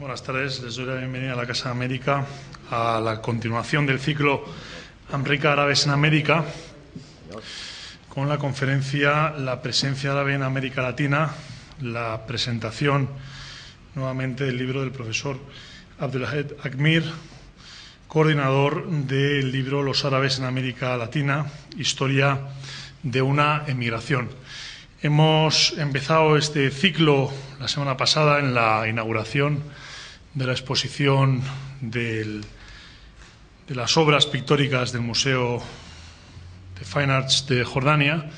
Buenas tardes, les doy la bienvenida a la Casa de América, a la continuación del ciclo América Árabes en América, con la conferencia La presencia árabe en América Latina, la presentación nuevamente del libro del profesor Abdelwahed Akmir, coordinador del libro Los árabes en América Latina, historia de una emigración. Hemos empezado este ciclo la semana pasada en la inauguración de la exposición de las obras pictóricas del Museo de Fine Arts de Jordania,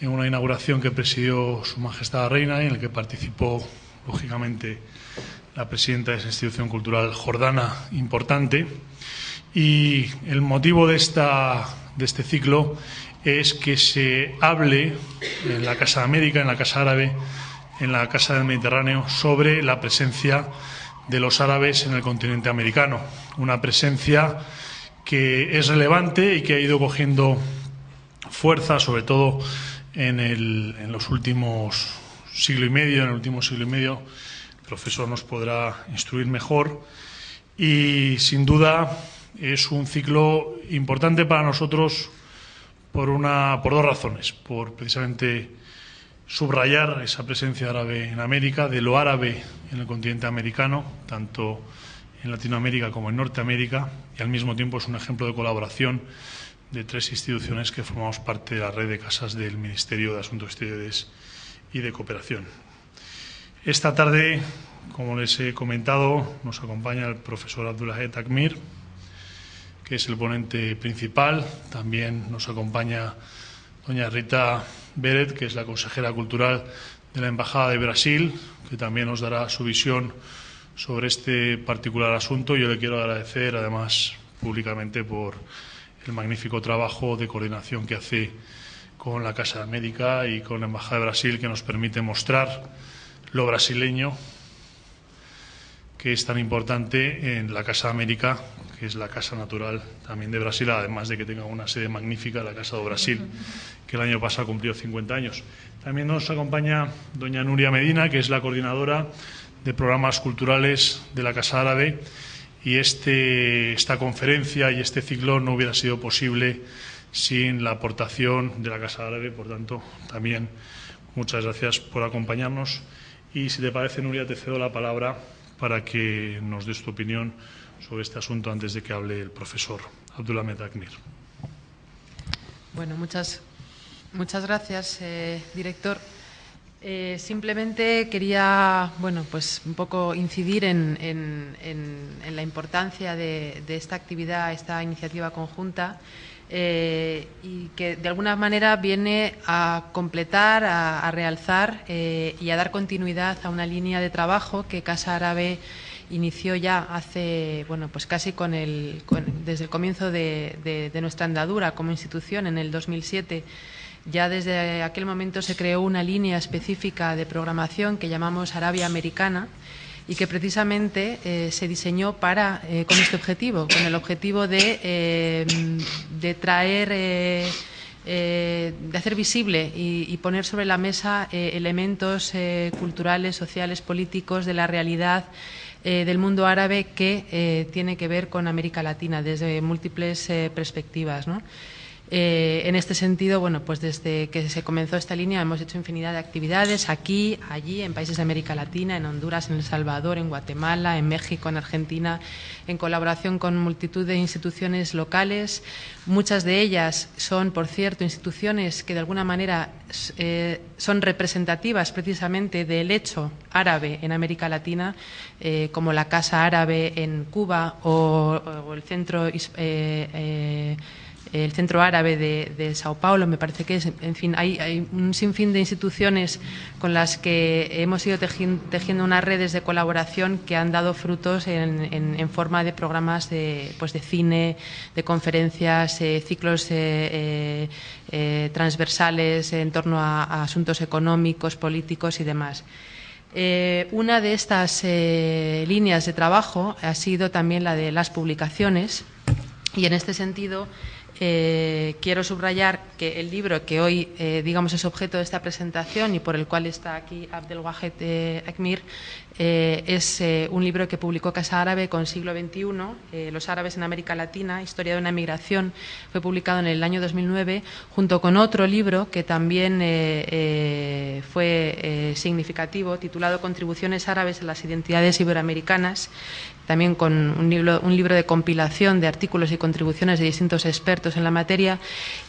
en una inauguración que presidió Su Majestad la Reina y en la que participó, lógicamente, la presidenta de esa institución cultural jordana importante. Y el motivo de este ciclo es que se hable en la Casa de América, en la Casa Árabe, en la Casa del Mediterráneo, sobre la presencia de los árabes en el continente americano. Una presencia que es relevante y que ha ido cogiendo fuerza, sobre todo en los últimos siglo y medio. En el último siglo y medio, el profesor nos podrá instruir mejor. Y, sin duda, es un ciclo importante para nosotros por dos razones. Por precisamente subrayar esa presencia árabe en América, de lo árabe en el continente americano, tanto en Latinoamérica como en Norteamérica, y al mismo tiempo es un ejemplo de colaboración de tres instituciones que formamos parte de la red de casas del Ministerio de Asuntos Exteriores y de Cooperación. Esta tarde, como les he comentado, nos acompaña el profesor Abdelwahed Akmir, que es el ponente principal. También nos acompaña doña Rita Beret, que es la consejera cultural de la Embajada de Brasil, que también nos dará su visión sobre este particular asunto. Yo le quiero agradecer, además, públicamente por el magnífico trabajo de coordinación que hace con la Casa de América y con la Embajada de Brasil, que nos permite mostrar lo brasileño, que es tan importante en la Casa de América, que es la casa natural también de Brasil, además de que tenga una sede magnífica, la Casa do Brasil, que el año pasado cumplió 50 años. También nos acompaña doña Nuria Medina, que es la coordinadora de programas culturales de la Casa Árabe, y esta conferencia y este ciclo no hubiera sido posible sin la aportación de la Casa Árabe. Por tanto, también muchas gracias por acompañarnos. Y si te parece, Nuria, te cedo la palabra para que nos des tu opinión sobre este asunto antes de que hable el profesor Abdelwahed Akmir. Bueno, muchas gracias, director. Simplemente quería, pues un poco incidir en la importancia de esta actividad, esta iniciativa conjunta, y que de alguna manera viene a completar, a realzar y a dar continuidad a una línea de trabajo que Casa Árabe inició ya hace, pues casi desde el comienzo de nuestra andadura como institución en el 2007. Ya desde aquel momento se creó una línea específica de programación que llamamos Arabia Americana, y que precisamente se diseñó con este objetivo, con el objetivo de traer, de hacer visible y poner sobre la mesa elementos culturales, sociales, políticos de la realidad del mundo árabe que tiene que ver con América Latina desde múltiples perspectivas, ¿no? En este sentido, pues desde que se comenzó esta línea hemos hecho infinidad de actividades aquí, allí, en países de América Latina, en Honduras, en El Salvador, en Guatemala, en México, en Argentina, en colaboración con multitud de instituciones locales. Muchas de ellas son, por cierto, instituciones que de alguna manera son representativas precisamente del hecho árabe en América Latina, como la Casa Árabe en Cuba o el Centro Árabe de Sao Paulo, me parece que es. En fin, hay un sinfín de instituciones con las que hemos ido tejiendo unas redes de colaboración que han dado frutos en forma de programas de cine, de conferencias, ciclos transversales en torno a asuntos económicos, políticos y demás. Una de estas líneas de trabajo ha sido también la de las publicaciones, y en este sentido quiero subrayar que el libro que hoy es objeto de esta presentación y por el cual está aquí Abdelwahed Akmir Es un libro que publicó Casa Árabe con Siglo XXI, Los árabes en América Latina, Historia de una migración. Fue publicado en el año 2009, junto con otro libro que también fue significativo, titulado Contribuciones árabes a las identidades iberoamericanas, también con un libro de compilación de artículos y contribuciones de distintos expertos en la materia,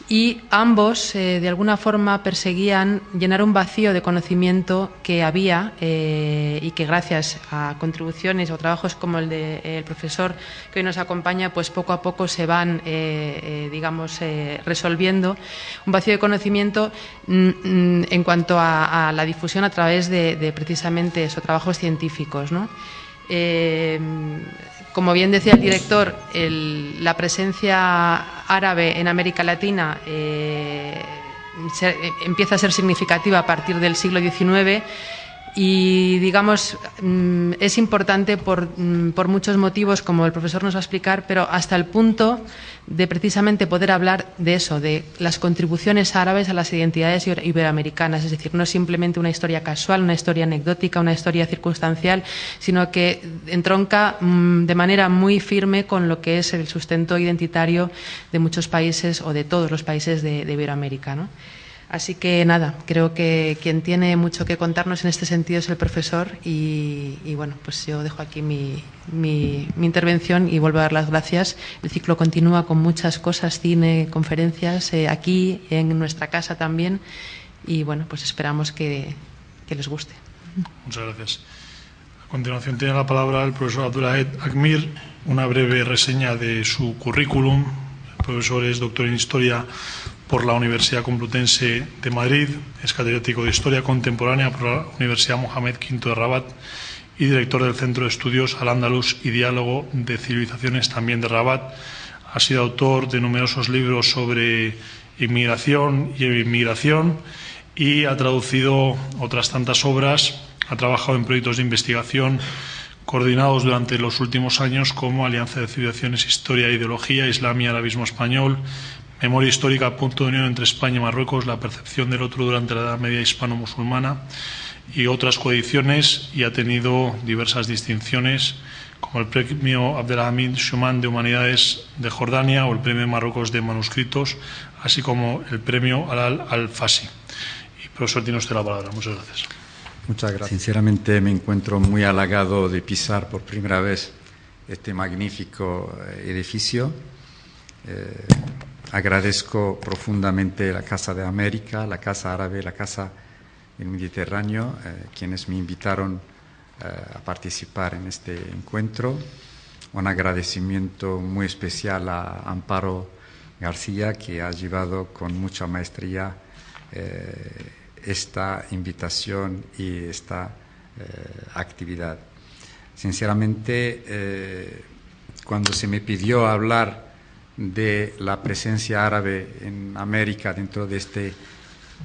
y ambos de alguna forma perseguían llenar un vacío de conocimiento que había y que gracias a contribuciones o trabajos como el del profesor que hoy nos acompaña, pues poco a poco se van resolviendo un vacío de conocimiento en cuanto a la difusión a través de precisamente esos trabajos científicos, ¿no? Como bien decía el director, la presencia árabe en América Latina empieza a ser significativa a partir del siglo XIX y, digamos, es importante por muchos motivos, como el profesor nos va a explicar, pero hasta el punto de precisamente poder hablar de eso, de las contribuciones árabes a las identidades iberoamericanas. Es decir, no es simplemente una historia casual, una historia anecdótica, una historia circunstancial, sino que entronca de manera muy firme con lo que es el sustento identitario de muchos países o de todos los países de Iberoamérica, ¿no? Así que nada, creo que quien tiene mucho que contarnos en este sentido es el profesor y bueno, pues yo dejo aquí mi intervención y vuelvo a dar las gracias. El ciclo continúa con muchas cosas, cine, conferencias, aquí en nuestra casa también y bueno, pues esperamos que les guste. Muchas gracias. A continuación tiene la palabra el profesor Abdulahed Akmir, una breve reseña de su currículum. El profesor es doctor en Historia por la Universidad Complutense de Madrid, es catedrático de Historia Contemporánea por la Universidad Mohamed V de Rabat y director del Centro de Estudios Al-Ándalus y Diálogo de Civilizaciones también de Rabat. Ha sido autor de numerosos libros sobre inmigración y inmigración y ha traducido otras tantas obras. Ha trabajado en proyectos de investigación coordinados durante los últimos años como Alianza de Civilizaciones, Historia e Ideología, Islam y Arabismo Español, Memoria histórica, punto de unión entre España y Marruecos, la percepción del otro durante la Edad Media hispano-musulmana y otras coediciones, y ha tenido diversas distinciones como el Premio Abdelhamid Shuman de Humanidades de Jordania o el Premio Marruecos de Manuscritos, así como el Premio Alal Al-Fasi. Y profesor, tiene usted la palabra. Muchas gracias. Muchas gracias. Sinceramente me encuentro muy halagado de pisar por primera vez este magnífico edificio. Agradezco profundamente la Casa de América, la Casa Árabe, la Casa del Mediterráneo, quienes me invitaron a participar en este encuentro. Un agradecimiento muy especial a Amparo García, que ha llevado con mucha maestría esta invitación y esta actividad. Sinceramente, cuando se me pidió hablar de la presencia árabe en América dentro de este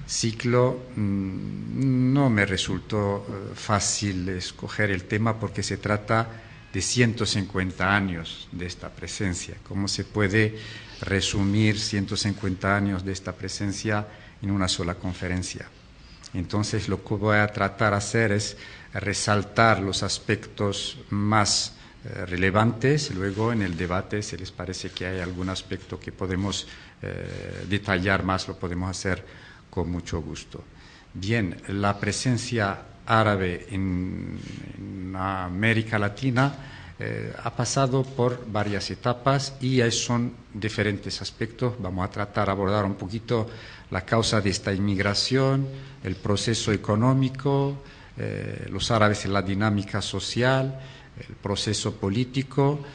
ciclo, no me resultó fácil escoger el tema porque se trata de 150 años de esta presencia. ¿Cómo se puede resumir 150 años de esta presencia en una sola conferencia? Entonces, lo que voy a tratar de hacer es resaltar los aspectos más relevantes. Luego, en el debate, si les parece que hay algún aspecto que podemos detallar más, lo podemos hacer con mucho gusto. Bien, la presencia árabe en América Latina ha pasado por varias etapas y son diferentes aspectos. Vamos a tratar de abordar un poquito la causa de esta inmigración, el proceso económico, los árabes en la dinámica social, el proceso político,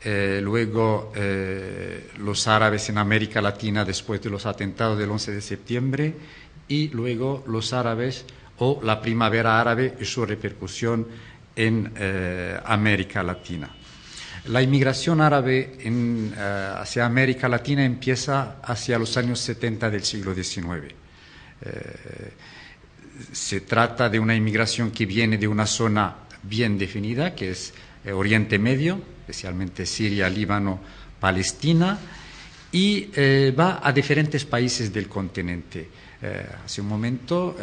luego los árabes en América Latina después de los atentados del 11 de septiembre y luego los árabes o la primavera árabe y su repercusión en América Latina. La inmigración árabe hacia América Latina empieza hacia los años 70 del siglo XIX. Se trata de una inmigración que viene de una zona bien definida, que es Oriente Medio, especialmente Siria, Líbano, Palestina, y va a diferentes países del continente. Hace un momento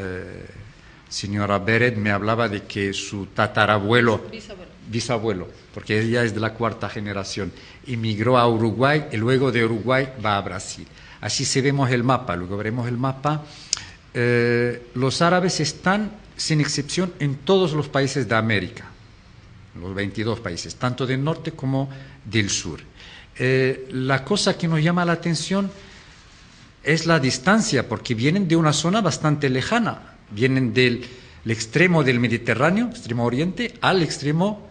señora Beret me hablaba de que su bisabuelo, porque ella es de la cuarta generación, emigró a Uruguay y luego de Uruguay va a Brasil. Así se vemos el mapa, luego veremos el mapa. Los árabes están, sin excepción, en todos los países de América, los 22 países, tanto del norte como del sur. La cosa que nos llama la atención es la distancia, porque vienen de una zona bastante lejana, vienen del extremo del Mediterráneo, extremo oriente, al extremo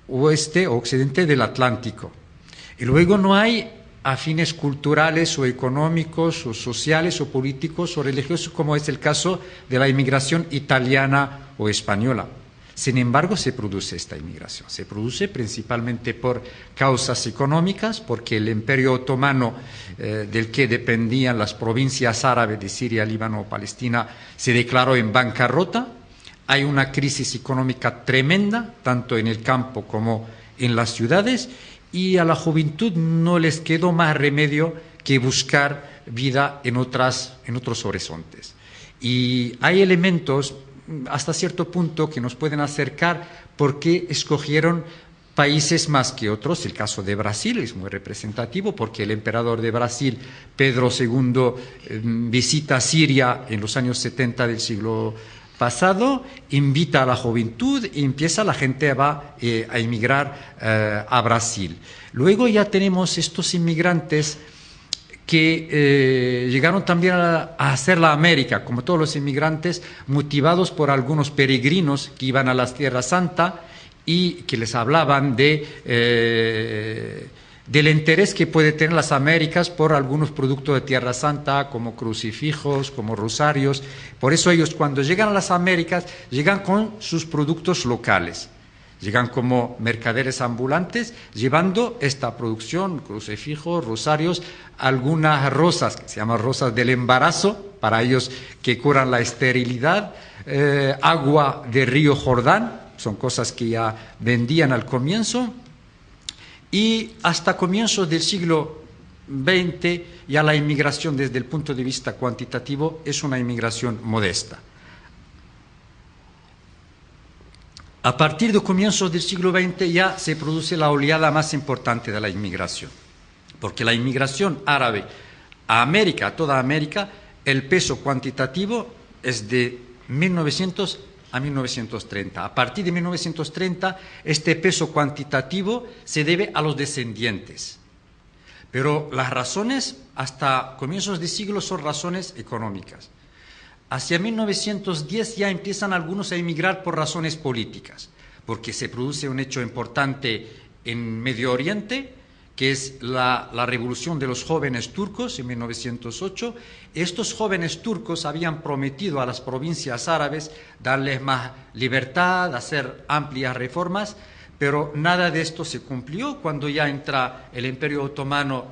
oeste o occidente del Atlántico. Y luego no hay afines culturales o económicos o sociales o políticos o religiosos, como es el caso de la inmigración italiana o española. Sin embargo, se produce esta inmigración. Se produce principalmente por causas económicas, porque el Imperio Otomano, del que dependían las provincias árabes de Siria, Líbano o Palestina, se declaró en bancarrota. Hay una crisis económica tremenda, tanto en el campo como en las ciudades, y a la juventud no les quedó más remedio que buscar vida en otros horizontes. Y hay elementos hasta cierto punto que nos pueden acercar porque escogieron países más que otros. El caso de Brasil es muy representativo porque el emperador de Brasil, Pedro II, visita Siria en los años 70 del siglo pasado, invita a la juventud y empieza la gente a emigrar a Brasil. Luego ya tenemos estos inmigrantes que llegaron también a hacer la América, como todos los inmigrantes, motivados por algunos peregrinos que iban a la Tierra Santa y que les hablaban del interés que puede tener las Américas por algunos productos de Tierra Santa, como crucifijos, como rosarios. Por eso ellos, cuando llegan a las Américas, llegan con sus productos locales. Llegan como mercaderes ambulantes, llevando esta producción, crucifijos, rosarios, algunas rosas, que se llaman rosas del embarazo, para ellos que curan la esterilidad, agua del río Jordán, son cosas que ya vendían al comienzo, y hasta comienzos del siglo XX ya la inmigración desde el punto de vista cuantitativo es una inmigración modesta. A partir de comienzos del siglo XX ya se produce la oleada más importante de la inmigración, porque la inmigración árabe a América, a toda América, el peso cuantitativo es de 1900 a 1930. A partir de 1930, este peso cuantitativo se debe a los descendientes. Pero las razones hasta comienzos de siglo son razones económicas. Hacia 1910 ya empiezan algunos a emigrar por razones políticas, porque se produce un hecho importante en Medio Oriente, que es la revolución de los jóvenes turcos en 1908. Estos jóvenes turcos habían prometido a las provincias árabes darles más libertad, hacer amplias reformas, pero nada de esto se cumplió. Cuando ya entra el Imperio Otomano,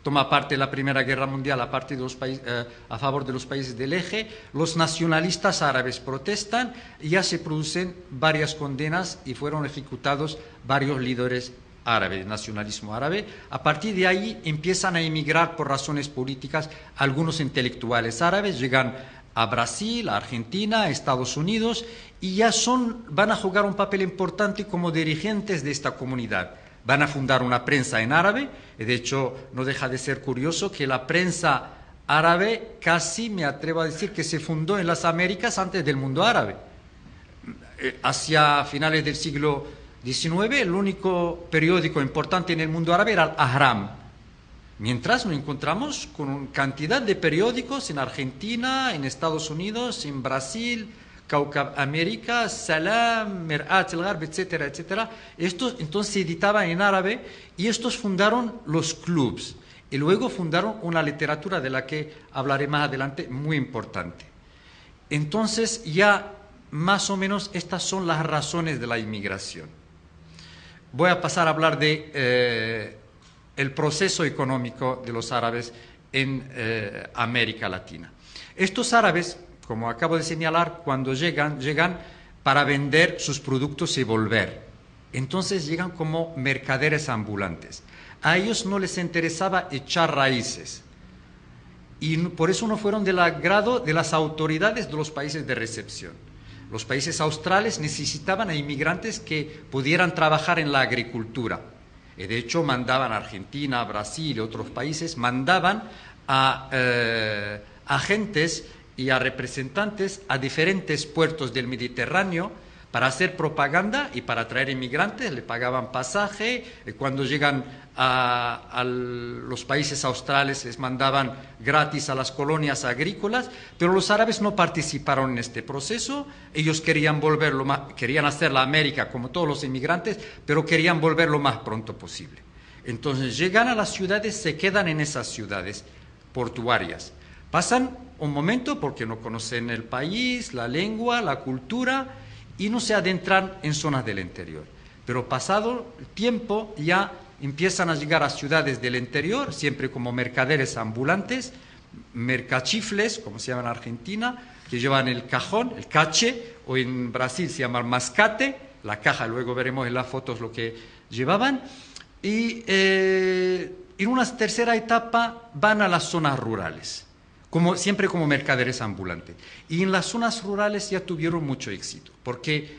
toma parte en la Primera Guerra Mundial a favor de los países del eje, los nacionalistas árabes protestan y ya se producen varias condenas y fueron ejecutados varios líderes árabe, nacionalismo árabe. A partir de ahí empiezan a emigrar por razones políticas algunos intelectuales árabes, llegan a Brasil, a Argentina, a Estados Unidos y ya van a jugar un papel importante como dirigentes de esta comunidad. Van a fundar una prensa en árabe, de hecho no deja de ser curioso que la prensa árabe casi me atrevo a decir que se fundó en las Américas antes del mundo árabe. Hacia finales del siglo XIX, el único periódico importante en el mundo árabe era el Ahram. Mientras nos encontramos con una cantidad de periódicos en Argentina, en Estados Unidos, en Brasil, Caucab América, Salam, Mir'at el-Gharb, etcétera, etcétera. Estos entonces se editaban en árabe y estos fundaron los clubs. Y luego fundaron una literatura de la que hablaré más adelante, muy importante. Entonces ya más o menos estas son las razones de la inmigración. Voy a pasar a hablar de el proceso económico de los árabes en América Latina. Estos árabes, como acabo de señalar, cuando llegan para vender sus productos y volver. Entonces llegan como mercaderes ambulantes. A ellos no les interesaba echar raíces. y por eso no fueron del agrado de las autoridades de los países de recepción. Los países australes necesitaban a inmigrantes que pudieran trabajar en la agricultura. De hecho, mandaban a Argentina, Brasil y otros países, mandaban a agentes y a representantes a diferentes puertos del Mediterráneo para hacer propaganda y para traer inmigrantes. Le pagaban pasaje. Cuando llegan a los países australes les mandaban gratis a las colonias agrícolas, pero los árabes no participaron en este proceso. Ellos querían querían hacer la América como todos los inmigrantes, pero querían volver lo más pronto posible. Entonces llegan a las ciudades, se quedan en esas ciudades portuarias. Pasan un momento porque no conocen el país, la lengua, la cultura, y no se adentran en zonas del interior. Pero pasado el tiempo ya empiezan a llegar a ciudades del interior, siempre como mercaderes ambulantes, mercachifles, como se llama en Argentina, que llevan el cajón, el cache, o en Brasil se llama el mascate, la caja, luego veremos en las fotos lo que llevaban, y en una tercera etapa van a las zonas rurales, siempre como mercaderes ambulantes. Y en las zonas rurales ya tuvieron mucho éxito, porque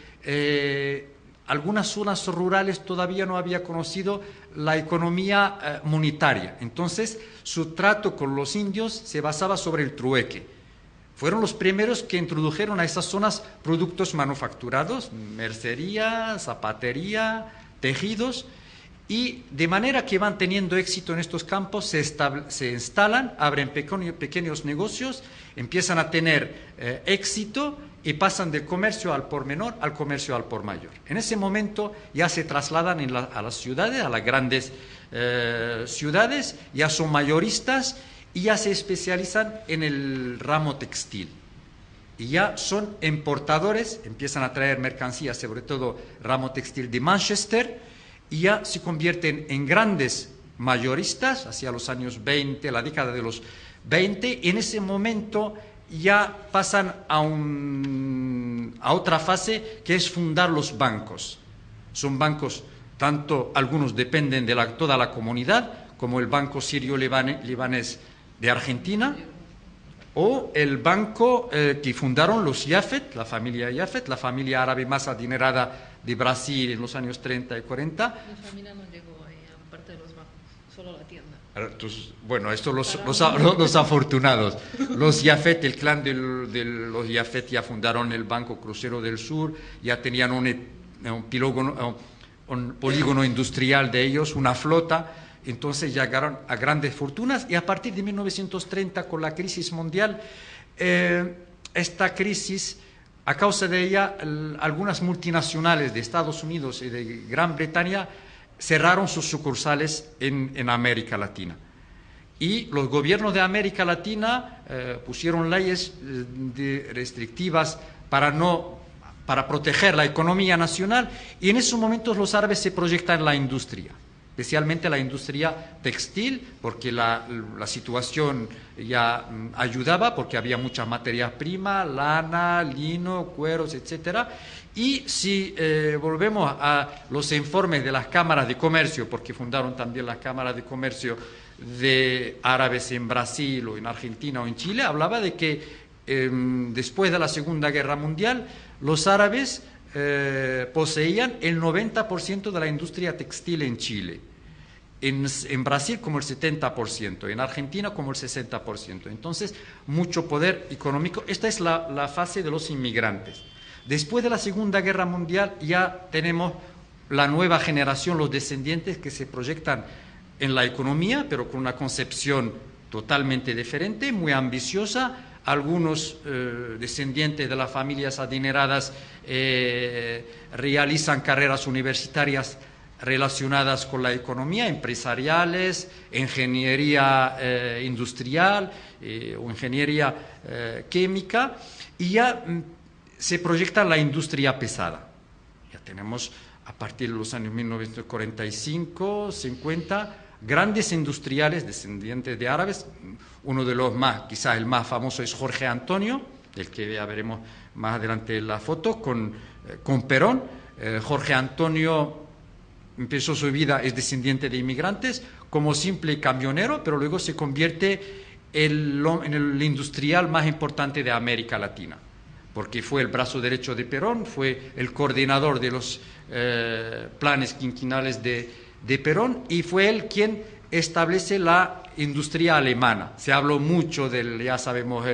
algunas zonas rurales todavía no había conocido la economía monetaria. Entonces, su trato con los indios se basaba sobre el trueque. Fueron los primeros que introdujeron a esas zonas productos manufacturados, mercería, zapatería, tejidos, y de manera que van teniendo éxito en estos campos, se instalan, abren pequeños negocios, empiezan a tener éxito y pasan del comercio al por menor al comercio al por mayor. En ese momento ya se trasladan a las ciudades, a las grandes ciudades, ya son mayoristas y ya se especializan en el ramo textil. Y ya son importadores, empiezan a traer mercancías, sobre todo ramo textil de Manchester, y ya se convierten en grandes mayoristas hacia los años 20, la década de los 20. En ese momento ya pasan a otra fase, que es fundar los bancos. Son bancos, tanto algunos dependen de toda la comunidad, como el Banco Sirio-Libanés de Argentina, o el banco que fundaron los Yafet, la familia árabe más adinerada de Brasil en los años 30 y 40. Mi familia no llegó ahí, aparte de los bancos, solo la tienda. Entonces, bueno, estos los afortunados. Los Yafet, el clan de los Yafet ya fundaron el Banco Crucero del Sur, ya tenían un polígono industrial de ellos, una flota. Entonces llegaron a grandes fortunas, y a partir de 1930, con la crisis mundial, esta crisis, a causa de ella, algunas multinacionales de Estados Unidos y de Gran Bretaña cerraron sus sucursales en América Latina. Y los gobiernos de América Latina pusieron leyes restrictivas para proteger la economía nacional, y en esos momentos los árabes se proyectan en la industria, especialmente la industria textil, porque la situación ya ayudaba, porque había muchas materias primas, lana, lino, cueros, etcétera. Y si volvemos a los informes de las cámaras de comercio, porque fundaron también las cámaras de comercio de árabes en Brasil o en Argentina o en Chile, hablaba de que después de la Segunda Guerra Mundial los árabes poseían el 90% de la industria textil en Chile. En Brasil como el 70%, en Argentina como el 60%. Entonces, mucho poder económico. Esta es la fase de los inmigrantes. Después de la Segunda Guerra Mundial ya tenemos la nueva generación, los descendientes que se proyectan en la economía, pero con una concepción totalmente diferente, muy ambiciosa. Algunos descendientes de las familias adineradas realizan carreras universitarias relacionadas con la economía, empresariales, ingeniería industrial o ingeniería química, y ya se proyecta la industria pesada. Ya tenemos, a partir de los años 1945, 50, grandes industriales descendientes de árabes. Uno de los más, quizás el más famoso, es Jorge Antonio, del que ya veremos más adelante en la foto, con Perón. Jorge Antonio empezó su vida, es descendiente de inmigrantes, como simple camionero, pero luego se convierte el industrial más importante de América Latina, porque fue el brazo derecho de Perón, fue el coordinador de los planes quinquenales de Perón, y fue él quien establece la industria alemana. Se habló mucho ya sabemos,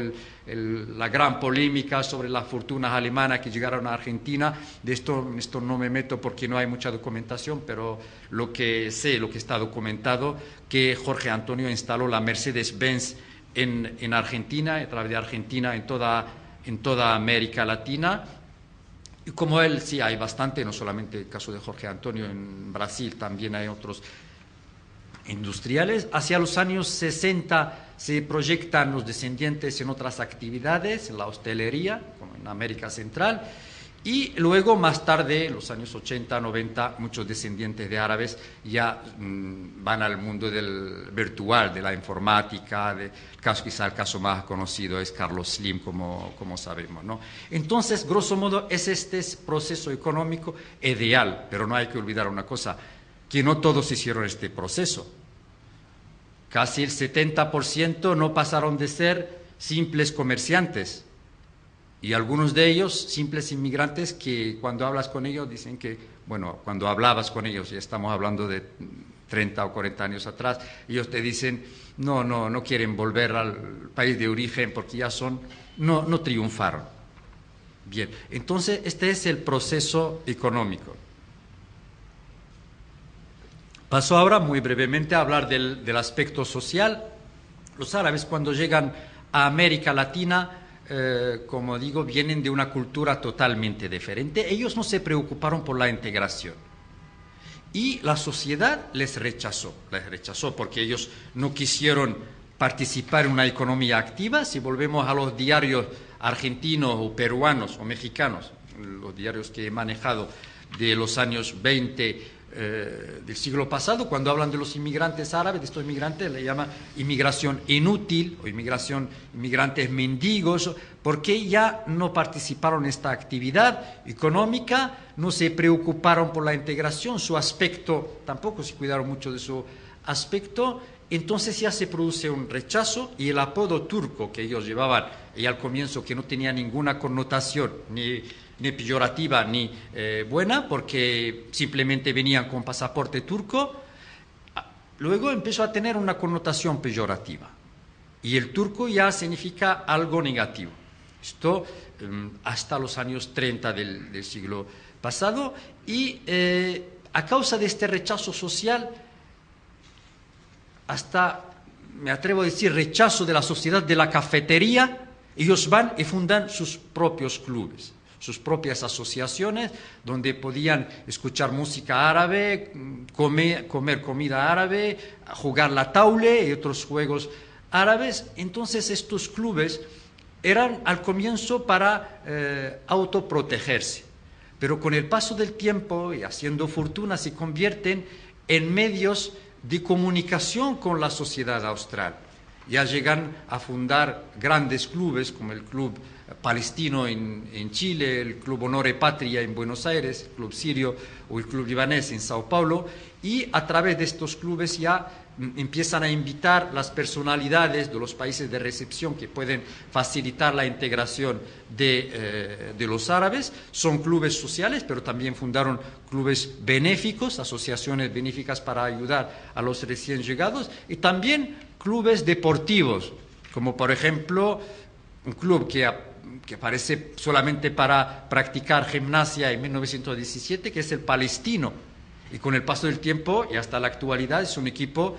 la gran polémica sobre las fortunas alemanas que llegaron a Argentina. De esto no me meto porque no hay mucha documentación, pero lo que sé, lo que está documentado, que Jorge Antonio instaló la Mercedes-Benz en Argentina, a través de Argentina en toda América Latina. Y como él, sí, hay bastante, no solamente el caso de Jorge Antonio, en Brasil también hay otros industriales. Hacia los años 60 se proyectan los descendientes en otras actividades, en la hostelería, como en América Central, y luego más tarde, en los años 80, 90, muchos descendientes de árabes ya van al mundo del virtual, de la informática. Quizá el caso más conocido es Carlos Slim, como sabemos, ¿no? Entonces, grosso modo, es este proceso económico ideal, pero no hay que olvidar una cosa, que no todos hicieron este proceso. Casi el 70% no pasaron de ser simples comerciantes, y algunos de ellos simples inmigrantes que cuando hablas con ellos dicen que, bueno, cuando hablabas con ellos, ya estamos hablando de 30 o 40 años atrás, ellos te dicen no quieren volver al país de origen porque ya no triunfaron. Bien, entonces este es el proceso económico. Paso ahora muy brevemente a hablar del aspecto social. Los árabes, cuando llegan a América Latina, como digo, vienen de una cultura totalmente diferente. Ellos no se preocuparon por la integración y la sociedad les rechazó porque ellos no quisieron participar en una economía activa. Si volvemos a los diarios argentinos o peruanos o mexicanos, los diarios que he manejado de los años 20 del siglo pasado, cuando hablan de los inmigrantes árabes, de estos inmigrantes, le llaman inmigración inútil o inmigrantes mendigos, porque ya no participaron en esta actividad económica, no se preocuparon por la integración, su aspecto, tampoco se cuidaron mucho de su aspecto. Entonces ya se produce un rechazo, y el apodo turco que ellos llevaban, y al comienzo que no tenía ninguna connotación ni peyorativa ni buena, porque simplemente venían con pasaporte turco, luego empezó a tener una connotación peyorativa, y el turco ya significa algo negativo. Esto hasta los años 30 del siglo pasado, y a causa de este rechazo social, hasta, me atrevo a decir, rechazo de la sociedad de la cafetería, ellos van y fundan sus propios clubes, sus propias asociaciones, donde podían escuchar música árabe, comer comida árabe, jugar la taule y otros juegos árabes. Entonces estos clubes eran al comienzo para autoprotegerse, pero con el paso del tiempo y haciendo fortuna se convierten en medios de comunicación con la sociedad austral. Ya llegan a fundar grandes clubes como el Club Palestino en Chile, el Club Honor y Patria en Buenos Aires, el Club Sirio o el Club Libanés en Sao Paulo, y a través de estos clubes ya empiezan a invitar las personalidades de los países de recepción que pueden facilitar la integración de los árabes. Son clubes sociales, pero también fundaron clubes benéficos, asociaciones benéficas para ayudar a los recién llegados, y también clubes deportivos, como por ejemplo un club que aparece solamente para practicar gimnasia en 1917, que es el Palestino, y con el paso del tiempo y hasta la actualidad es un equipo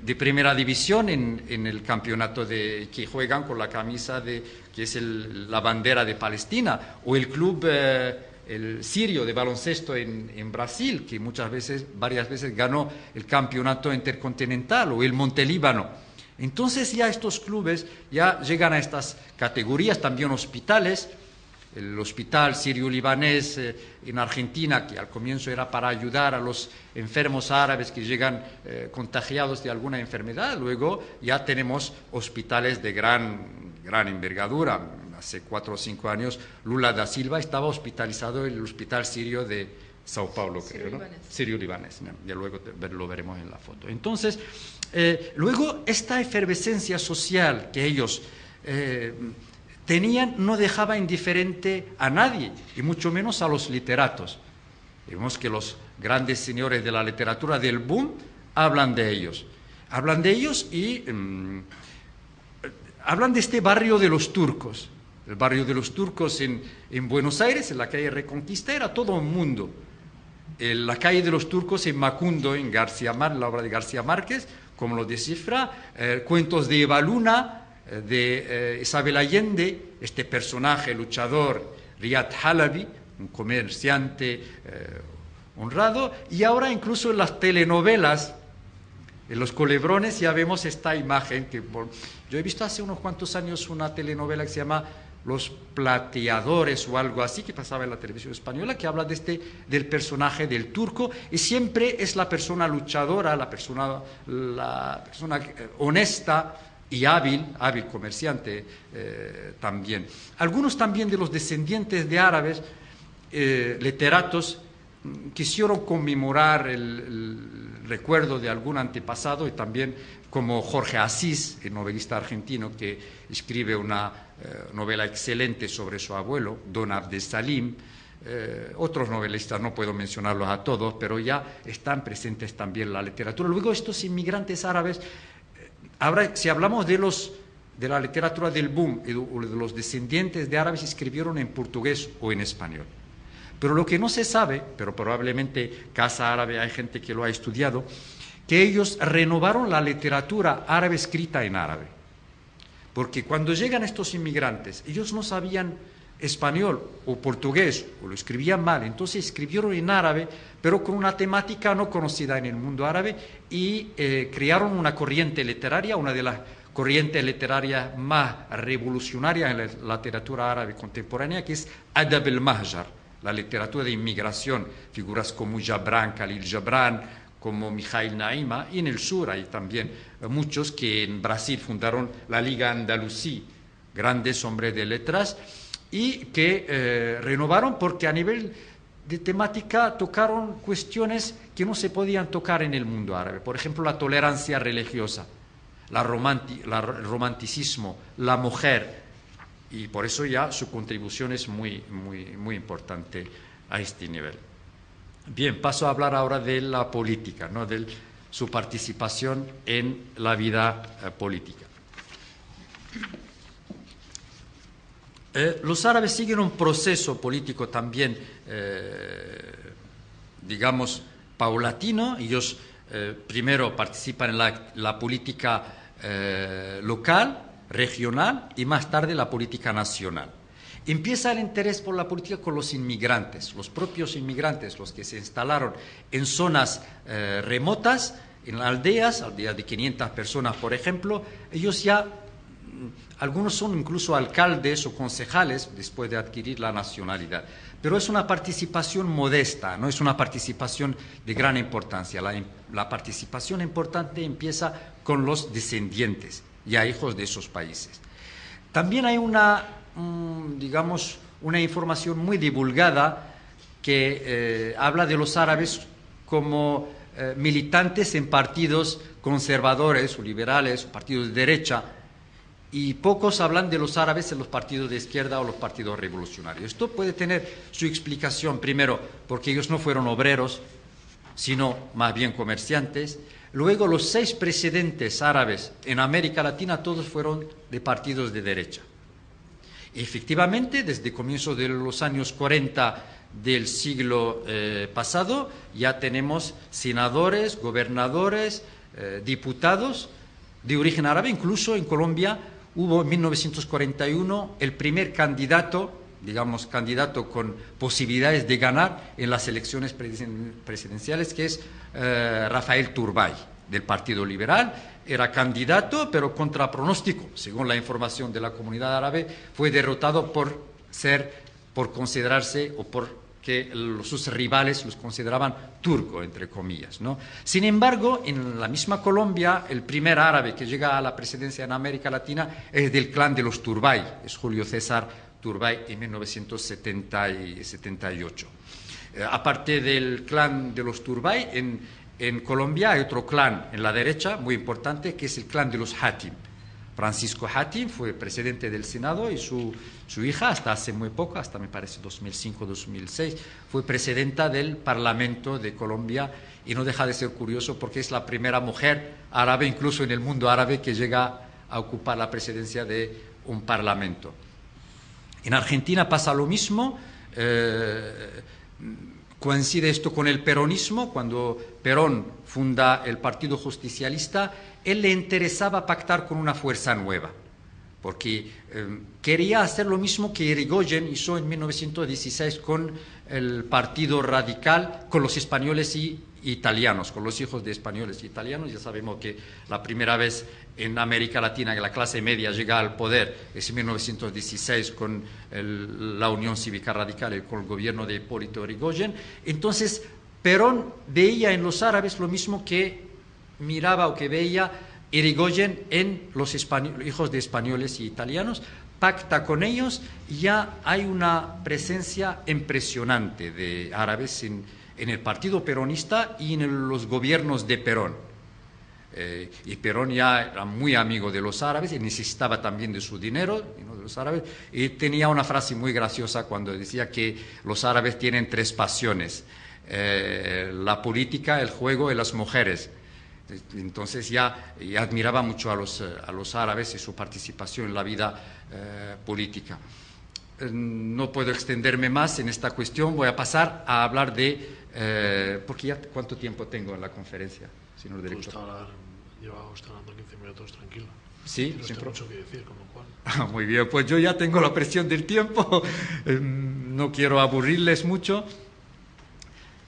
de primera división en el campeonato que juegan con la camisa que es la bandera de Palestina, o el club el sirio de baloncesto en Brasil, que varias veces ganó el campeonato intercontinental, o el Montelíbano. Entonces ya estos clubes ya llegan a estas categorías, también hospitales. El hospital sirio-libanés en Argentina, que al comienzo era para ayudar a los enfermos árabes que llegan contagiados de alguna enfermedad, luego ya tenemos hospitales de gran Hace 4 o 5 años Lula da Silva estaba hospitalizado en el hospital sirio de Sao Paulo, creo, ¿no? Sirio-libanés, ¿no? Ya luego lo veremos en la foto. Entonces, luego esta efervescencia social que ellos tenían no dejaba indiferente a nadie, y mucho menos a los literatos. Vemos que los grandes señores de la literatura del boom hablan de ellos. Hablan de ellos y hablan de este barrio de los turcos. El barrio de los turcos en Buenos Aires, en la calle Reconquista, era todo un mundo. La calle de los turcos en Macundo, en la obra de García Márquez, como lo descifra, cuentos de Eva Luna, de Isabel Allende, este personaje luchador, Riyad Halabi, un comerciante honrado, y ahora incluso en las telenovelas, en Los Culebrones, ya vemos esta imagen que yo he visto hace unos cuantos años una telenovela que se llama Los Plateadores o algo así, que pasaba en la televisión española, que habla del personaje del turco, y siempre es la persona luchadora, la persona honesta y hábil comerciante también. Algunos también de los descendientes de árabes, literatos, quisieron conmemorar el recuerdo de algún antepasado, y también como Jorge Asís, el novelista argentino que escribe una novela excelente sobre su abuelo, Don Abdesalim. Otros novelistas, no puedo mencionarlos a todos, pero ya están presentes también en la literatura. Luego estos inmigrantes árabes, si hablamos de la literatura del boom o de los descendientes de árabes, escribieron en portugués o en español. Pero lo que no se sabe, pero probablemente Casa Árabe hay gente que lo ha estudiado, que ellos renovaron la literatura árabe escrita en árabe. Porque cuando llegan estos inmigrantes, ellos no sabían español o portugués, o lo escribían mal, entonces escribieron en árabe, pero con una temática no conocida en el mundo árabe, y crearon una corriente literaria, una de las corrientes literarias más revolucionarias en la literatura árabe contemporánea, que es Adab el-Mahjar, la literatura de inmigración. Figuras como Jabran, Khalil Gibran, como Mikhail Naima, y en el sur hay también muchos que en Brasil fundaron la Liga Andalusí, grandes hombres de letras, y que renovaron porque a nivel de temática tocaron cuestiones que no se podían tocar en el mundo árabe. Por ejemplo, la tolerancia religiosa, el romanticismo, la mujer, y por eso ya su contribución es muy, muy, muy importante a este nivel. Bien, paso a hablar ahora de la política, ¿no? De su participación en la vida política. Los árabes siguen un proceso político también, digamos, paulatino. Ellos primero participan en la política local, regional, y más tarde la política nacional. Empieza el interés por la política con los inmigrantes, los propios inmigrantes, los que se instalaron en zonas remotas, en aldeas de 500 personas, por ejemplo. Ellos ya, algunos son incluso alcaldes o concejales después de adquirir la nacionalidad. Pero es una participación modesta, no es una participación de gran importancia. La participación importante empieza con los descendientes, ya hijos de esos países. También hay digamos, una información muy divulgada que habla de los árabes como militantes en partidos conservadores o liberales o partidos de derecha, y pocos hablan de los árabes en los partidos de izquierda o los partidos revolucionarios. Esto puede tener su explicación, primero, porque ellos no fueron obreros, sino más bien comerciantes. Luego, los 6 presidentes árabes en América Latina, todos fueron de partidos de derecha. Efectivamente, desde comienzos de los años 40 del siglo pasado, ya tenemos senadores, gobernadores, diputados de origen árabe. Incluso en Colombia hubo en 1941 el primer candidato, digamos, candidato con posibilidades de ganar en las elecciones presidenciales, que es Rafael Turbay, del Partido Liberal. Era candidato, pero contra pronóstico, según la información de la comunidad árabe, fue derrotado por considerarse, o porque sus rivales los consideraban turco, entre comillas, ¿no? Sin embargo, en la misma Colombia, el primer árabe que llega a la presidencia en América Latina es del clan de los Turbay, es Julio César Turbay, en 1978. Aparte del clan de los Turbay, en Colombia hay otro clan en la derecha muy importante, que es el clan de los Hatim. Francisco Hatim fue presidente del Senado y su hija, hasta hace muy poco, hasta me parece 2005-2006, fue presidenta del Parlamento de Colombia, y no deja de ser curioso porque es la primera mujer árabe, incluso en el mundo árabe, que llega a ocupar la presidencia de un parlamento. En Argentina pasa lo mismo. Coincide esto con el peronismo. Cuando Perón funda el Partido Justicialista, él le interesaba pactar con una fuerza nueva, porque quería hacer lo mismo que Irigoyen hizo en 1916 con el Partido Radical, con los españoles y italianos, con los hijos de españoles y italianos. Ya sabemos que la primera vez en América Latina que la clase media llega al poder es en 1916 con la Unión Cívica Radical y con el gobierno de Hipólito Yrigoyen. Entonces, Perón veía en los árabes lo mismo que miraba o que veía Irigoyen en los hijos de españoles y italianos, pacta con ellos, y ya hay una presencia impresionante de árabes en el partido peronista y en los gobiernos de Perón. Y Perón ya era muy amigo de los árabes y necesitaba también de su dinero, y no de los árabes, y tenía una frase muy graciosa cuando decía que los árabes tienen tres pasiones: la política, el juego y las mujeres. Entonces ya admiraba mucho a los árabes y su participación en la vida política. No puedo extenderme más en esta cuestión, voy a pasar a hablar de... porque ya, ¿cuánto tiempo tengo en la conferencia, señor director? Lleva usted hablando 15 minutos, tranquilo. Sí, no siempre. Mucho que decir, con lo cual. Muy bien, pues yo ya tengo la presión del tiempo, no quiero aburrirles mucho.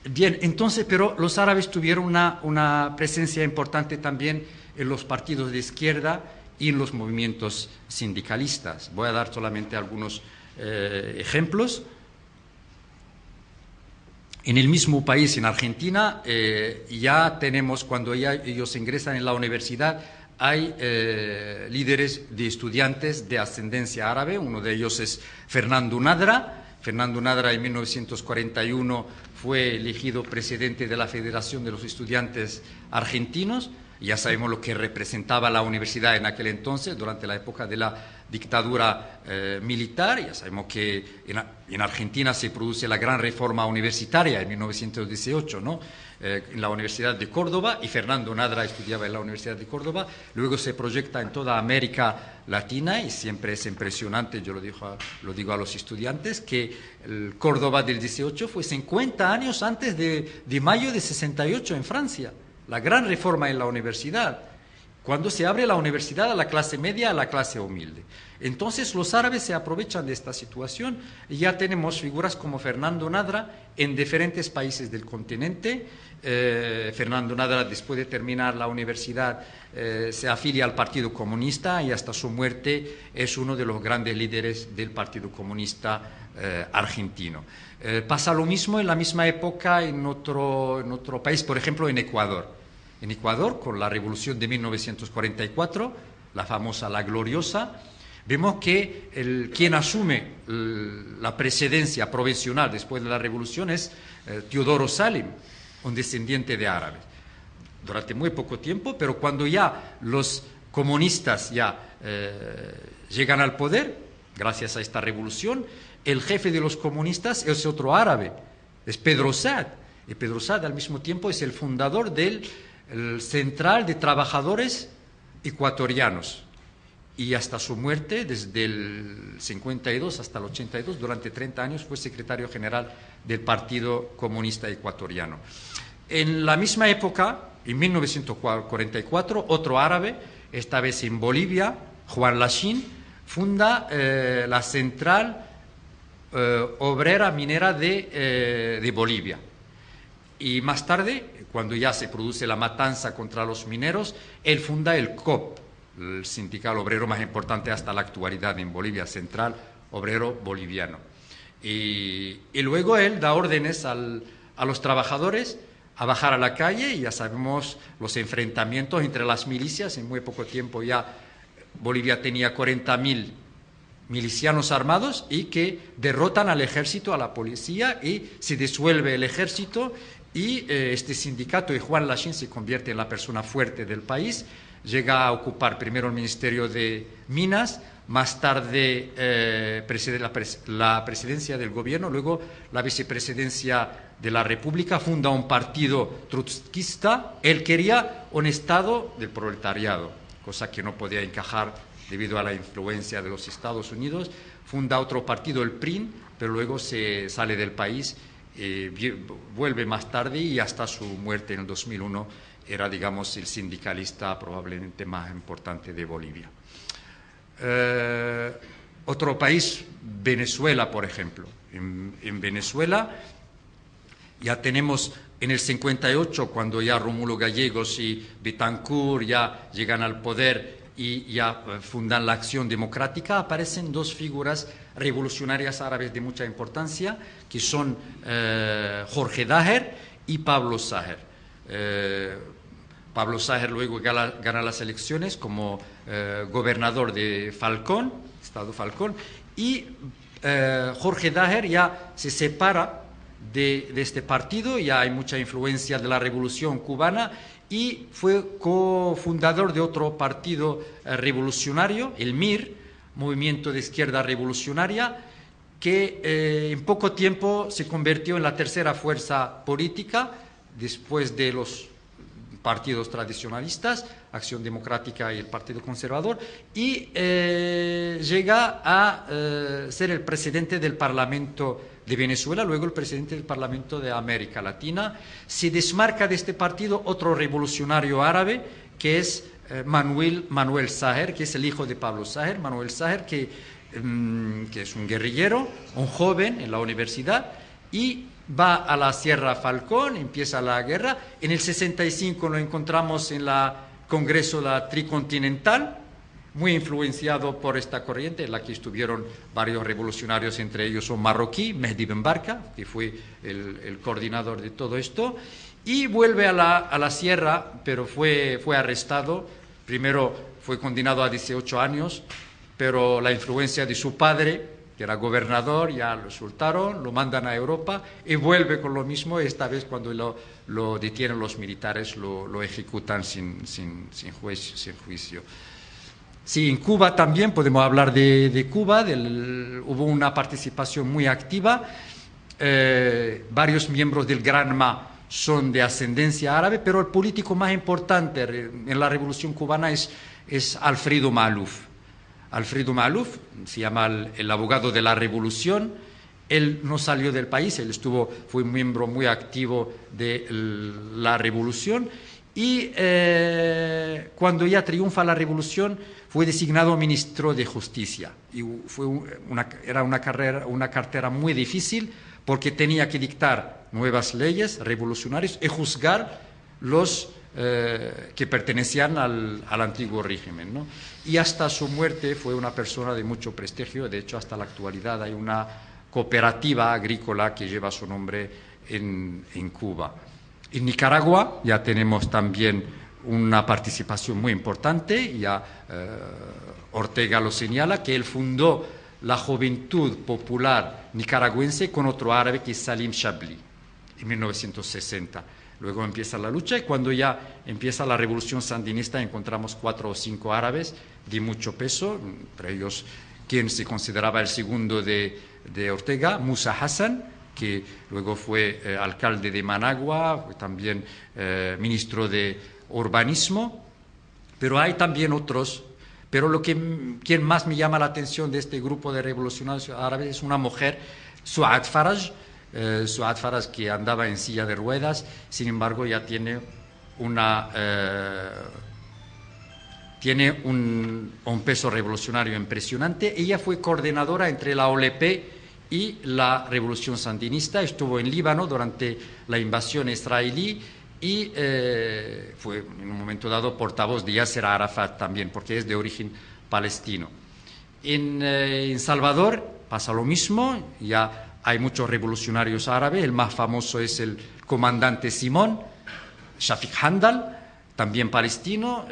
Bien, entonces, pero los árabes tuvieron una presencia importante también en los partidos de izquierda y en los movimientos sindicalistas. Voy a dar solamente algunos ejemplos. En el mismo país, en Argentina, ya tenemos, cuando ya ellos ingresan en la universidad, hay líderes de estudiantes de ascendencia árabe. Uno de ellos es Fernando Nadra. Fernando Nadra en 1941 fue elegido presidente de la Federación de los Estudiantes Argentinos. Ya sabemos lo que representaba la universidad en aquel entonces, durante la época de la dictadura militar. Ya sabemos que en Argentina se produce la gran reforma universitaria en 1918, ¿no? En la Universidad de Córdoba, y Fernando Nadra estudiaba en la Universidad de Córdoba. Luego se proyecta en toda América Latina, y siempre es impresionante, yo lo digo a los estudiantes, que el Córdoba del 18 fue 50 años antes de mayo de 68 en Francia. La gran reforma en la universidad, cuando se abre la universidad a la clase media, a la clase humilde. Entonces los árabes se aprovechan de esta situación, y ya tenemos figuras como Fernando Nadra en diferentes países del continente. Fernando Nadra, después de terminar la universidad, se afilia al Partido Comunista, y hasta su muerte es uno de los grandes líderes del Partido Comunista argentino. Pasa lo mismo en la misma época en otro país, por ejemplo en Ecuador. En Ecuador, con la revolución de 1944, la famosa La Gloriosa, vemos que quien asume la presidencia provisional después de la revolución es Teodoro Salim, un descendiente de árabes. Durante muy poco tiempo, pero cuando ya los comunistas ya llegan al poder, gracias a esta revolución, el jefe de los comunistas es otro árabe, es Pedro Saad. Y Pedro Saad al mismo tiempo es el fundador del Central de Trabajadores Ecuatorianos. Y hasta su muerte, desde el 52 hasta el 82, durante 30 años, fue secretario general del Partido Comunista Ecuatoriano. En la misma época, en 1944, otro árabe, esta vez en Bolivia, Juan Lachin, funda la Central Obrera Minera de Bolivia. Y más tarde, cuando ya se produce la matanza contra los mineros, él funda el COP, el sindical obrero más importante hasta la actualidad en Bolivia, Central Obrero Boliviano. Y luego él da órdenes a los trabajadores a bajar a la calle, y ya sabemos los enfrentamientos entre las milicias. En muy poco tiempo ya Bolivia tenía 40.000 milicianos armados y que derrotan al ejército, a la policía, y se disuelve el ejército y este sindicato de Juan Lachin se convierte en la persona fuerte del país. Llega a ocupar primero el Ministerio de Minas, más tarde la presidencia del gobierno, luego la vicepresidencia de la República, funda un partido trotskista. Él quería un Estado del proletariado, cosa que no podía encajar debido a la influencia de los Estados Unidos. Funda otro partido, el PRIN, pero luego se sale del país, vuelve más tarde y hasta su muerte en el 2001 era, digamos, el sindicalista probablemente más importante de Bolivia. Otro país, Venezuela, por ejemplo. En Venezuela ya tenemos en el 58, cuando ya Rómulo Gallegos y Betancourt ya llegan al poder y ya fundan la Acción Democrática, aparecen dos figuras revolucionarias árabes de mucha importancia, que son Jorge Daher y Pablo Saher. Pablo Saher luego gana las elecciones como gobernador de Falcón, Estado Falcón, y Jorge Daher ya se separa de este partido, ya hay mucha influencia de la Revolución cubana, y fue cofundador de otro partido revolucionario, el MIR, Movimiento de Izquierda Revolucionaria, que en poco tiempo se convirtió en la tercera fuerza política después de los partidos tradicionalistas, Acción Democrática y el Partido Conservador, y llega a ser el presidente del Parlamento de Venezuela, luego el presidente del Parlamento de América Latina. Se desmarca de este partido otro revolucionario árabe, que es Manuel Saher, que es el hijo de Pablo Saher. Manuel Saher, que es un guerrillero, un joven en la universidad, y va a la Sierra Falcón, empieza la guerra. En el 65 lo encontramos en el Congreso de la Tricontinental, muy influenciado por esta corriente, en la que estuvieron varios revolucionarios, entre ellos un marroquí, Mehdi Ben Barka, que fue el coordinador de todo esto, y vuelve a la Sierra, pero fue arrestado. Primero fue condenado a 18 años, pero la influencia de su padre, que era gobernador, ya lo soltaron, lo mandan a Europa y vuelve con lo mismo. Esta vez cuando lo detienen los militares lo ejecutan sin juicio. Sí, en Cuba también podemos hablar de Cuba, hubo una participación muy activa. Varios miembros del Granma son de ascendencia árabe, pero el político más importante en la Revolución cubana es Alfredo Maluf. Alfredo Maluf se llama el abogado de la Revolución. Él no salió del país, él fue un miembro muy activo de la Revolución, y cuando ya triunfa la Revolución fue designado ministro de Justicia. Y era una cartera muy difícil, porque tenía que dictar nuevas leyes revolucionarias y juzgar los que pertenecían al antiguo régimen, ¿no? Y hasta su muerte fue una persona de mucho prestigio. De hecho, hasta la actualidad hay una cooperativa agrícola que lleva su nombre en Cuba. En Nicaragua ya tenemos también una participación muy importante. Ya Ortega lo señala, que él fundó la Juventud Popular Nicaragüense con otro árabe, que es Salim Chabli, en 1960. Luego empieza la lucha, y cuando ya empieza la revolución sandinista encontramos 4 o 5 árabes de mucho peso, entre ellos quien se consideraba el segundo de Ortega, Musa Hassan, que luego fue alcalde de Managua, fue también ministro de Urbanismo. Pero hay también otros. Pero quien más me llama la atención de este grupo de revolucionarios árabes es una mujer, Suad Faraj, que andaba en silla de ruedas. Sin embargo, ya tiene un peso revolucionario impresionante. Ella fue coordinadora entre la OLP y la revolución sandinista. Estuvo en Líbano durante la invasión israelí y fue en un momento dado portavoz de Yasser Arafat también, porque es de origen palestino. En Salvador pasa lo mismo, ya hay muchos revolucionarios árabes. El más famoso es el comandante Simón, Shafiq Handal, también palestino,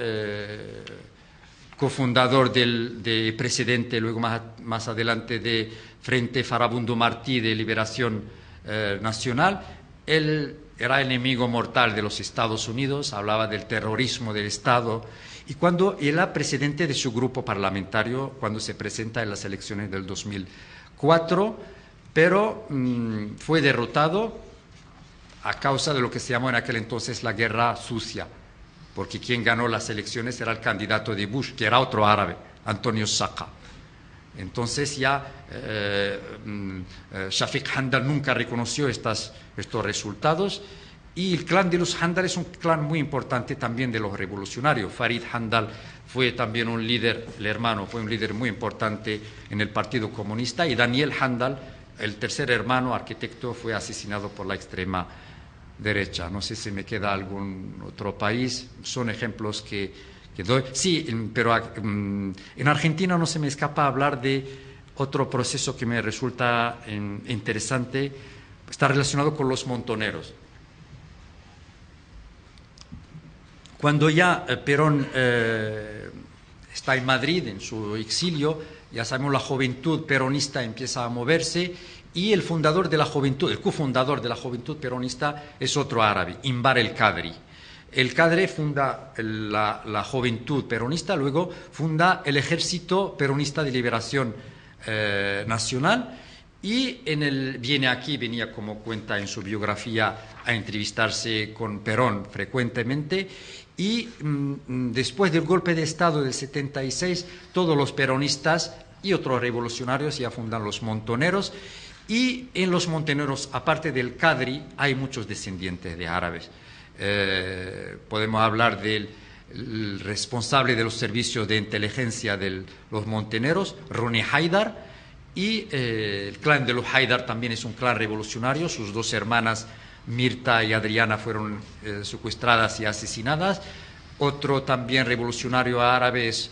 cofundador de presidente, luego más adelante de Frente Farabundo Martí de Liberación Nacional. Él era enemigo mortal de los Estados Unidos, hablaba del terrorismo del Estado, y cuando él era presidente de su grupo parlamentario cuando se presenta en las elecciones del 2004, pero fue derrotado a causa de lo que se llamó en aquel entonces la guerra sucia, porque quien ganó las elecciones era el candidato de Bush, que era otro árabe, Antonio Saqa. Entonces ya Shafiq Handal nunca reconoció estos resultados, y el clan de los Handal es un clan muy importante también de los revolucionarios. Farid Handal fue también un líder, el hermano fue un líder muy importante en el Partido Comunista, y Daniel Handal, el tercer hermano arquitecto, fue asesinado por la extrema derecha. No sé si me queda algún otro país, son ejemplos que doy. Sí, pero en Argentina no se me escapa hablar de otro proceso que me resulta interesante, está relacionado con los montoneros. Cuando ya Perón está en Madrid, en su exilio, ya sabemos, la juventud peronista empieza a moverse, y el fundador de la juventud, el cofundador de la juventud peronista es otro árabe, Inbar el Qadri. El Qadri funda la juventud peronista, luego funda el Ejército Peronista de Liberación Nacional, y venía, como cuenta en su biografía, a entrevistarse con Perón frecuentemente. Y después del golpe de Estado del 76, todos los peronistas y otros revolucionarios ya fundan los montoneros, y en los montoneros, aparte del Qadri, hay muchos descendientes de árabes. Podemos hablar del responsable de los servicios de inteligencia de los montoneros, Ronnie Haidar, y el clan de los Haidar también es un clan revolucionario. Sus dos hermanas, Mirta y Adriana, fueron secuestradas y asesinadas. Otro también revolucionario árabe es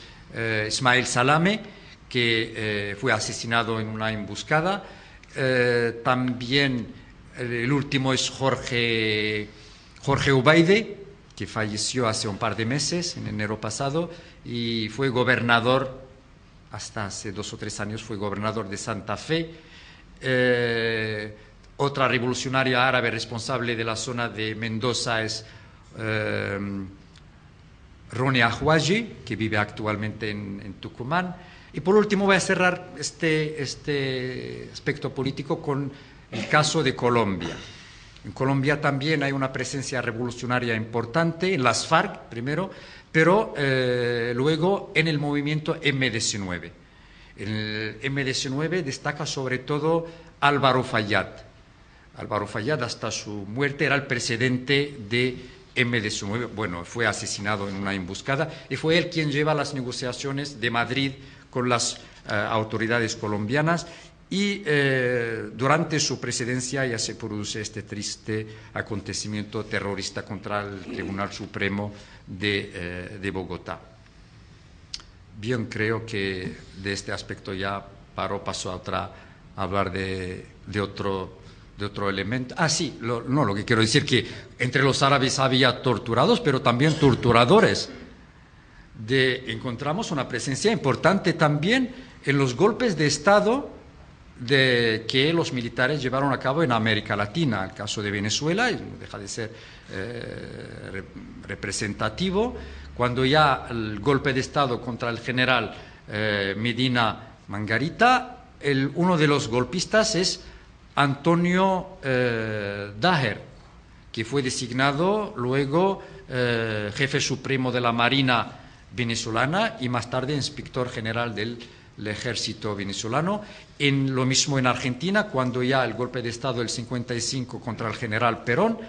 Ismail Salame, que fue asesinado en una emboscada. También el último es Jorge Ubaide, que falleció hace un par de meses, en enero pasado, y fue gobernador, hasta hace 2 o 3 años, fue gobernador de Santa Fe. Otra revolucionaria árabe responsable de la zona de Mendoza es Ronnie Ahwaji, que vive actualmente en Tucumán. Y por último voy a cerrar este aspecto político con el caso de Colombia. En Colombia también hay una presencia revolucionaria importante, en las FARC primero, pero luego en el movimiento M-19. En el M-19 destaca sobre todo Álvaro Fayad. Álvaro Fayad, hasta su muerte, era el presidente de M-19. Bueno, fue asesinado en una emboscada, y fue él quien lleva las negociaciones de Madrid con las autoridades colombianas, y durante su presidencia ya se produce este triste acontecimiento terrorista contra el Tribunal Supremo de Bogotá. Bien, creo que de este aspecto ya paso a hablar de otro elemento. Sí, lo que quiero decir que entre los árabes había torturados, pero también torturadores. Encontramos una presencia importante también en los golpes de Estado que los militares llevaron a cabo en América Latina. El caso de Venezuela no deja de ser representativo. Cuando ya el golpe de Estado contra el general Medina Margarita, uno de los golpistas es Antonio Daher, que fue designado luego jefe supremo de la Marina venezolana y más tarde inspector general del ejército venezolano. Lo mismo en Argentina, cuando ya el golpe de Estado del 55 contra el general Perón,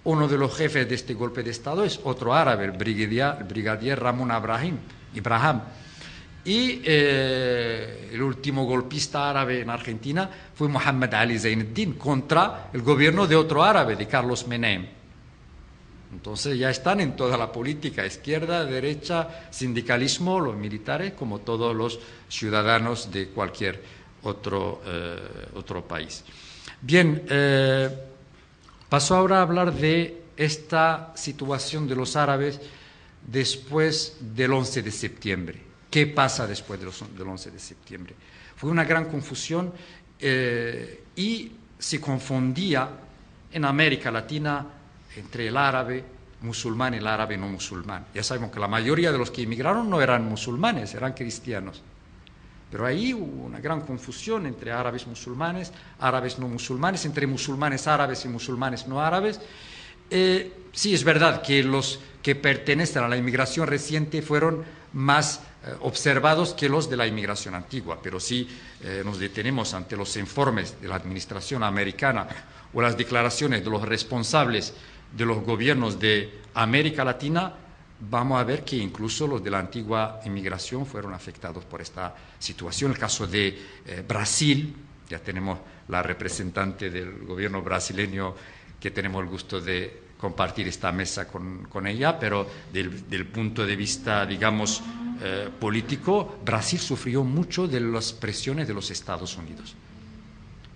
uno de los jefes de este golpe de Estado es otro árabe, el brigadier Ramón Ibrahim. Y el último golpista árabe en Argentina fue Mohammed Ali Zainuddin contra el gobierno de otro árabe, de Carlos Menem. Entonces ya están en toda la política, izquierda, derecha, sindicalismo, los militares, como todos los ciudadanos de cualquier otro país. Bien, paso ahora a hablar de esta situación de los árabes después del 11 de septiembre. ¿Qué pasa después del 11 de septiembre? Fue una gran confusión y se confundía en América Latina entre el árabe musulmán y el árabe no musulmán. Ya sabemos que la mayoría de los que emigraron no eran musulmanes, eran cristianos. Pero ahí hubo una gran confusión entre árabes musulmanes, árabes no musulmanes, entre musulmanes árabes y musulmanes no árabes. Sí, es verdad que los que pertenecen a la inmigración reciente fueron más observados que los de la inmigración antigua, pero si nos detenemos ante los informes de la administración americana o las declaraciones de los responsables de los gobiernos de América Latina, vamos a ver que incluso los de la antigua inmigración fueron afectados por esta situación. El caso de Brasil, ya tenemos la representante del gobierno brasileño que tenemos el gusto de compartir esta mesa con ella, pero del punto de vista, digamos, político, Brasil sufrió mucho de las presiones de los Estados Unidos.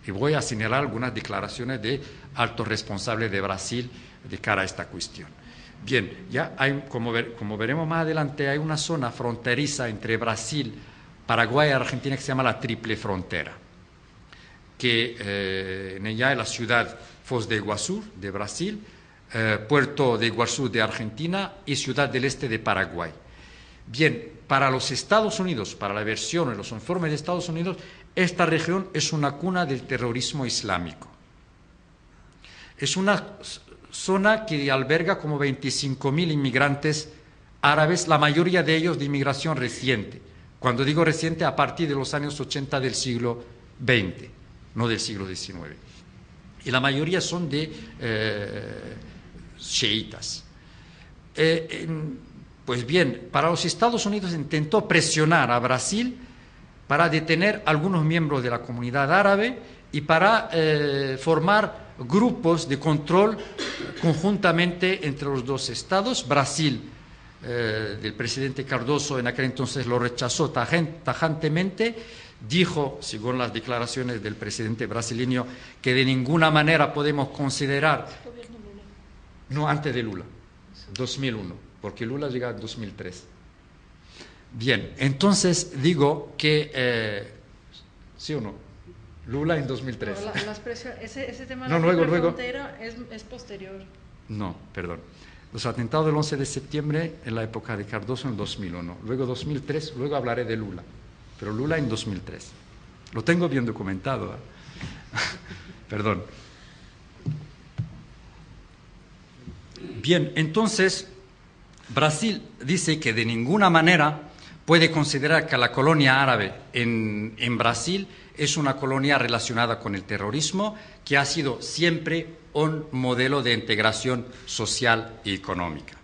Y voy a señalar algunas declaraciones de altos responsables de Brasil de cara a esta cuestión. Bien, ya hay, como veremos más adelante, hay una zona fronteriza entre Brasil, Paraguay y Argentina que se llama la Triple Frontera, que en ella es la ciudad Foz de Iguazú de Brasil, Puerto de Iguazú de Argentina y Ciudad del Este de Paraguay. Bien, para los Estados Unidos, para la versión de los informes de Estados Unidos, esta región es una cuna del terrorismo islámico. Es una zona que alberga como 25.000 inmigrantes árabes, la mayoría de ellos de inmigración reciente. Cuando digo reciente, a partir de los años 80 del siglo XX, no del siglo XIX. Y la mayoría son de chiitas. Pues bien, para los Estados Unidos intentó presionar a Brasil para detener a algunos miembros de la comunidad árabe y para formar grupos de control conjuntamente entre los dos estados. Brasil, del presidente Cardoso, en aquel entonces lo rechazó tajantemente. Dijo, según las declaraciones del presidente brasileño, que de ninguna manera podemos considerar... No, antes de Lula, 2001, porque Lula llega en 2003. Bien, entonces digo que... ¿sí o no? Lula en 2003. Ese tema de no, la luego. frontera es posterior. No, perdón. Los atentados del 11 de septiembre en la época de Cardoso en 2001. Luego 2003, luego hablaré de Lula. Pero Lula en 2003. Lo tengo bien documentado. Perdón. Bien, entonces, Brasil dice que de ninguna manera puede considerar que la colonia árabe en Brasil es una colonia relacionada con el terrorismo, que ha sido siempre un modelo de integración social y económica.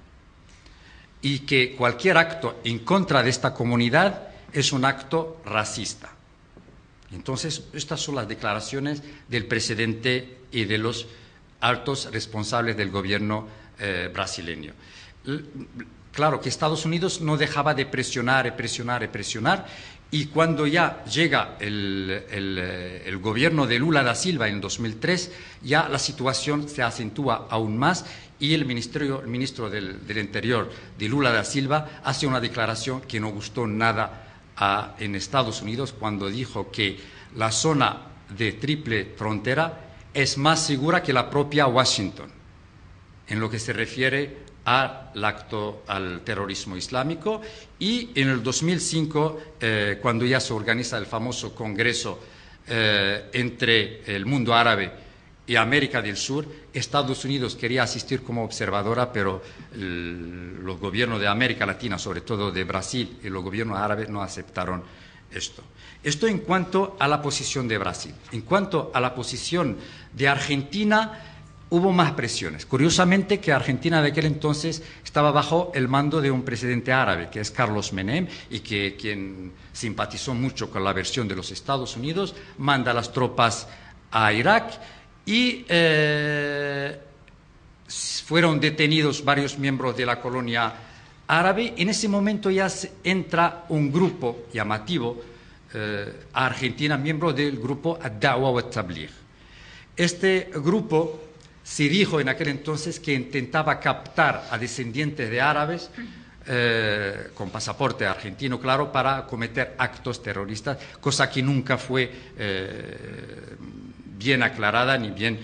Y que cualquier acto en contra de esta comunidad es un acto racista. Entonces, estas son las declaraciones del presidente y de los altos responsables del gobierno brasileño. Claro que Estados Unidos no dejaba de presionar, y cuando ya llega el gobierno de Lula da Silva en 2003, ya la situación se acentúa aún más y el ministro del Interior de Lula da Silva hace una declaración que no gustó nada en Estados Unidos cuando dijo que la zona de Triple Frontera es más segura que la propia Washington en lo que se refiere al terrorismo islámico. Y en el 2005, cuando ya se organiza el famoso congreso entre el mundo árabe y América del Sur, Estados Unidos quería asistir como observadora, pero los gobiernos de América Latina, sobre todo de Brasil, y los gobiernos árabes no aceptaron esto. Esto en cuanto a la posición de Brasil. En cuanto a la posición de Argentina, hubo más presiones. Curiosamente que Argentina de aquel entonces estaba bajo el mando de un presidente árabe, que es Carlos Menem, y quien simpatizó mucho con la versión de los Estados Unidos, manda las tropas a Irak y fueron detenidos varios miembros de la colonia árabe. En ese momento ya entra un grupo llamativo a Argentina, miembro del grupo Ad-Da'wa wa Tabligh. Este grupo se dijo en aquel entonces que intentaba captar a descendientes de árabes con pasaporte argentino, claro, para cometer actos terroristas, cosa que nunca fue bien aclarada ni bien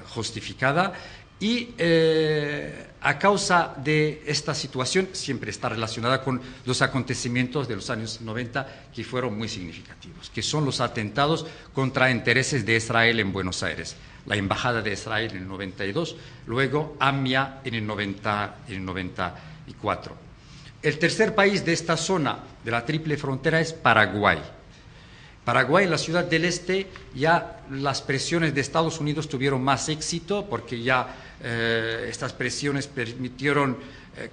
justificada. Y a causa de esta situación siempre está relacionada con los acontecimientos de los años 90 que fueron muy significativos, que son los atentados contra intereses de Israel en Buenos Aires, la Embajada de Israel en el 92, luego AMIA en el 94. El tercer país de esta zona de la Triple Frontera es Paraguay. Paraguay, en la Ciudad del Este, ya las presiones de Estados Unidos tuvieron más éxito porque ya estas presiones permitieron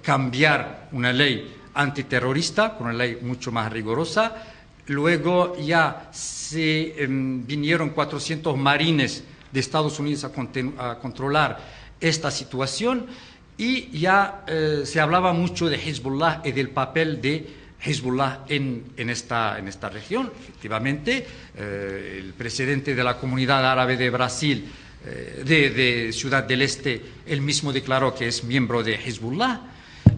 cambiar una ley antiterrorista con una ley mucho más rigurosa. Luego ya se vinieron 400 marines de Estados Unidos a controlar esta situación y ya se hablaba mucho de Hezbollah y del papel de Hezbollah en esta región. Efectivamente, el presidente de la Comunidad Árabe de Brasil, de Ciudad del Este, él mismo declaró que es miembro de Hezbollah,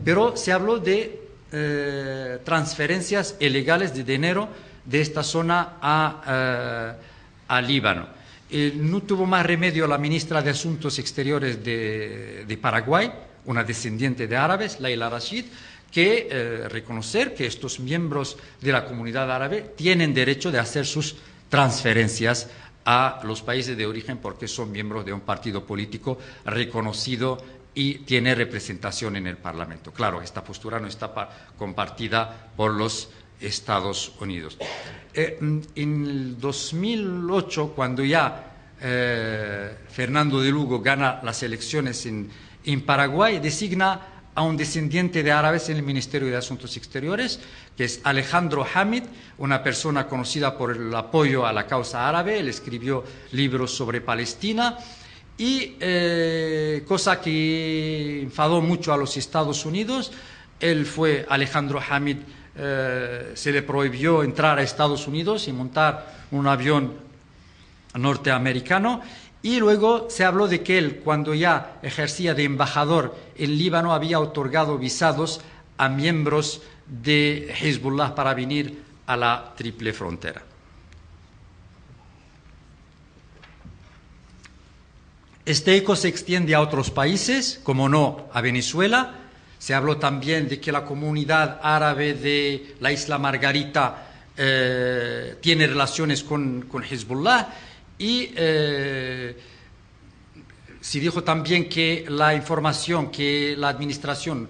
pero se habló de transferencias ilegales de dinero de esta zona a Líbano. No tuvo más remedio la ministra de Asuntos Exteriores de Paraguay, una descendiente de árabes, Laila Rashid, que reconocer que estos miembros de la comunidad árabe tienen derecho de hacer sus transferencias a los países de origen porque son miembros de un partido político reconocido y tiene representación en el Parlamento. Claro, esta postura no está compartida por los Estados Unidos. En el 2008, cuando ya Fernando de Lugo gana las elecciones en Paraguay, designa a un descendiente de árabes en el Ministerio de Asuntos Exteriores, que es Alejandro Hamid, una persona conocida por el apoyo a la causa árabe. Él escribió libros sobre Palestina y cosa que enfadó mucho a los Estados Unidos. Alejandro Hamid, se le prohibió entrar a Estados Unidos y montar un avión norteamericano. Y luego se habló de que él, cuando ya ejercía de embajador en Líbano, había otorgado visados a miembros de Hezbollah para venir a la Triple Frontera. Este eco se extiende a otros países, como no a Venezuela. Se habló también de que la comunidad árabe de la isla Margarita tiene relaciones con Hezbollah. Y se dijo también que la información que la administración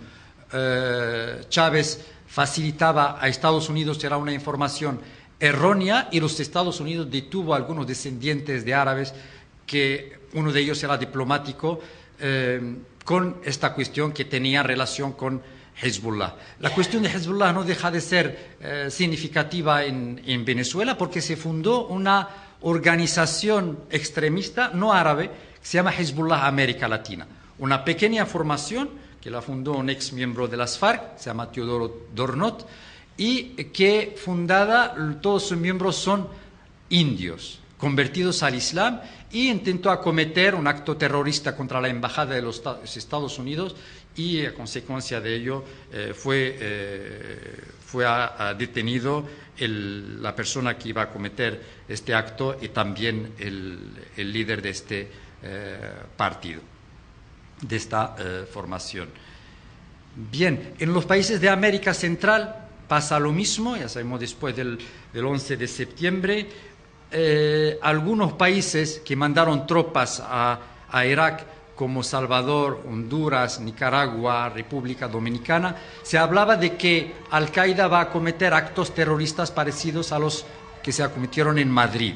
Chávez facilitaba a Estados Unidos era una información errónea y los Estados Unidos detuvo a algunos descendientes de árabes, que uno de ellos era diplomático, con esta cuestión que tenía relación con Hezbollah. La cuestión de Hezbollah no deja de ser significativa en Venezuela porque se fundó una organización extremista no árabe que se llama Hezbollah América Latina, una pequeña formación que la fundó un ex miembro de las FARC, se llama Teodoro Dornot, y que fundada, todos sus miembros son indios convertidos al Islam, y intentó acometer un acto terrorista contra la embajada de los Estados Unidos y a consecuencia de ello fue detenido la persona que iba a cometer este acto y también el líder de este partido, de esta formación. Bien, en los países de América Central pasa lo mismo, ya sabemos, después del 11 de septiembre, algunos países que mandaron tropas a Irak, como Salvador, Honduras, Nicaragua, República Dominicana, se hablaba de que Al-Qaeda va a cometer actos terroristas parecidos a los que se cometieron en Madrid.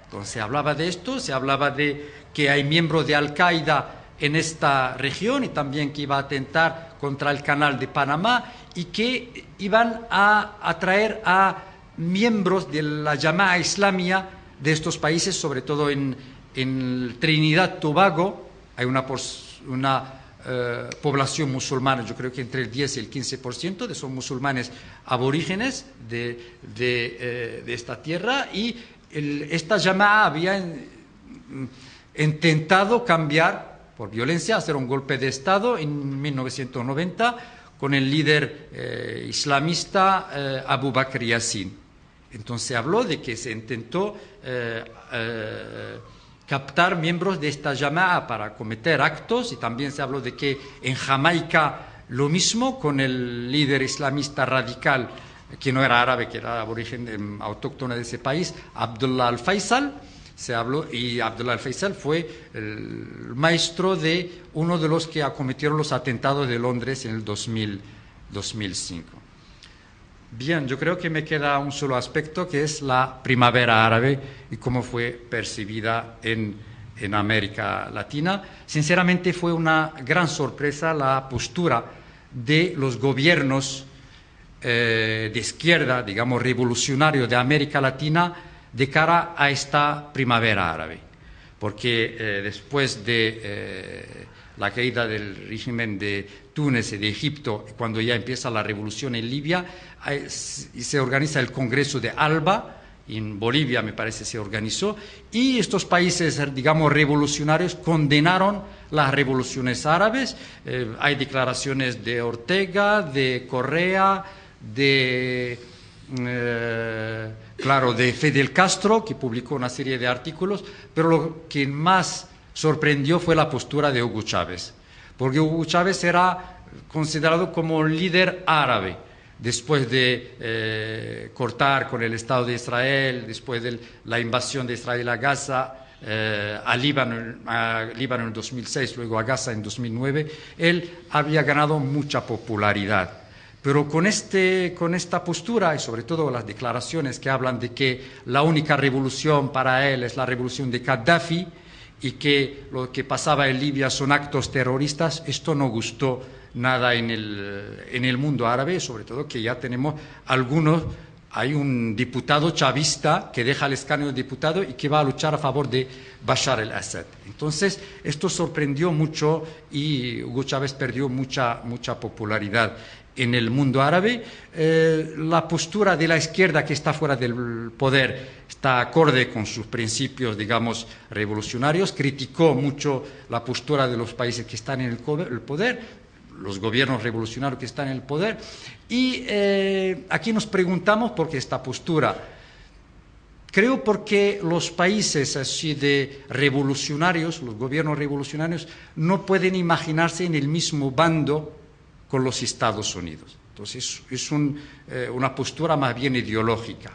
Entonces se hablaba de esto, se hablaba de que hay miembros de Al-Qaeda en esta región y también que iba a atentar contra el canal de Panamá y que iban a atraer a miembros de la Jama'a Islamia de estos países, sobre todo en Trinidad y Tobago. Hay una población musulmana, yo creo que entre el 10 y el 15% son musulmanes aborígenes de esta tierra, y esta Jama'a había intentado cambiar por violencia, hacer un golpe de Estado en 1990 con el líder islamista Abu Bakr Yassin. Entonces habló de que se intentó captar miembros de esta Jama'a para cometer actos, y también se habló de que en Jamaica lo mismo con el líder islamista radical, que no era árabe, que era aborigen autóctono de ese país, Abdullah al-Faisal. Se habló, y Abdullah al-Faisal fue el maestro de uno de los que acometieron los atentados de Londres en el 2005. Bien, yo creo que me queda un solo aspecto, que es la primavera árabe y cómo fue percibida en América Latina. Sinceramente fue una gran sorpresa la postura de los gobiernos de izquierda, digamos revolucionarios de América Latina de cara a esta primavera árabe, porque después de la caída del régimen de Túnez y de Egipto, cuando ya empieza la revolución en Libia, se organiza el Congreso de Alba, en Bolivia me parece se organizó, y estos países, digamos, revolucionarios condenaron las revoluciones árabes. Hay declaraciones de Ortega, de Correa, de Fidel Castro, que publicó una serie de artículos, pero lo que más sorprendió fue la postura de Hugo Chávez, porque Hugo Chávez era considerado como líder árabe, después de cortar con el Estado de Israel, después de la invasión de Israel a Gaza, a Líbano en el 2006, luego a Gaza en 2009, él había ganado mucha popularidad. Pero con esta postura, y sobre todo las declaraciones que hablan de que la única revolución para él es la revolución de Gaddafi y que lo que pasaba en Libia son actos terroristas, esto no gustó nada en el mundo árabe, sobre todo que ya tenemos hay un diputado chavista que deja el escaño de diputado y que va a luchar a favor de Bashar al-Assad. Entonces, esto sorprendió mucho y Hugo Chávez perdió mucha popularidad en el mundo árabe. La postura de la izquierda que está fuera del poder está acorde con sus principios, digamos, revolucionarios. Criticó mucho la postura de los países que están en el poder, los gobiernos revolucionarios que están en el poder. Y aquí nos preguntamos por qué esta postura. Creo porque los países así de revolucionarios, los gobiernos revolucionarios, no pueden imaginarse en el mismo bando con los Estados Unidos. Entonces es una postura más bien ideológica.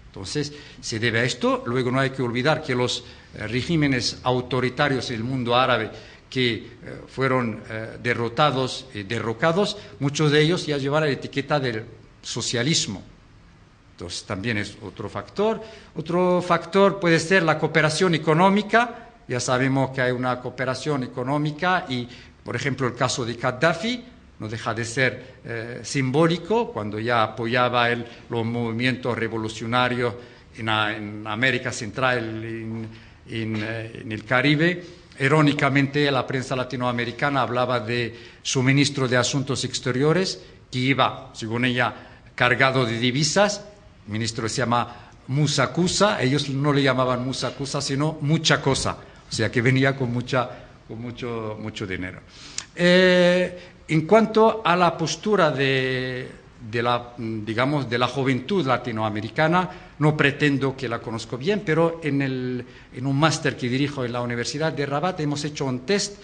Entonces se debe a esto. Luego no hay que olvidar que los regímenes autoritarios del mundo árabe que fueron derrotados y derrocados, muchos de ellos ya llevan la etiqueta del socialismo. Entonces también es otro factor. Otro factor puede ser la cooperación económica. Ya sabemos que hay una cooperación económica y, por ejemplo, el caso de Gaddafi no deja de ser simbólico, cuando ya apoyaba los movimientos revolucionarios en América Central, en el Caribe. Irónicamente, la prensa latinoamericana hablaba de su ministro de Asuntos Exteriores, que iba, según ella, cargado de divisas. El ministro se llama Musa Kusa, ellos no le llamaban Musa Kusa, sino mucha cosa, o sea que venía con mucho dinero. En cuanto a la postura de la juventud latinoamericana, no pretendo que la conozco bien, pero en un máster que dirijo en la Universidad de Rabat hemos hecho un test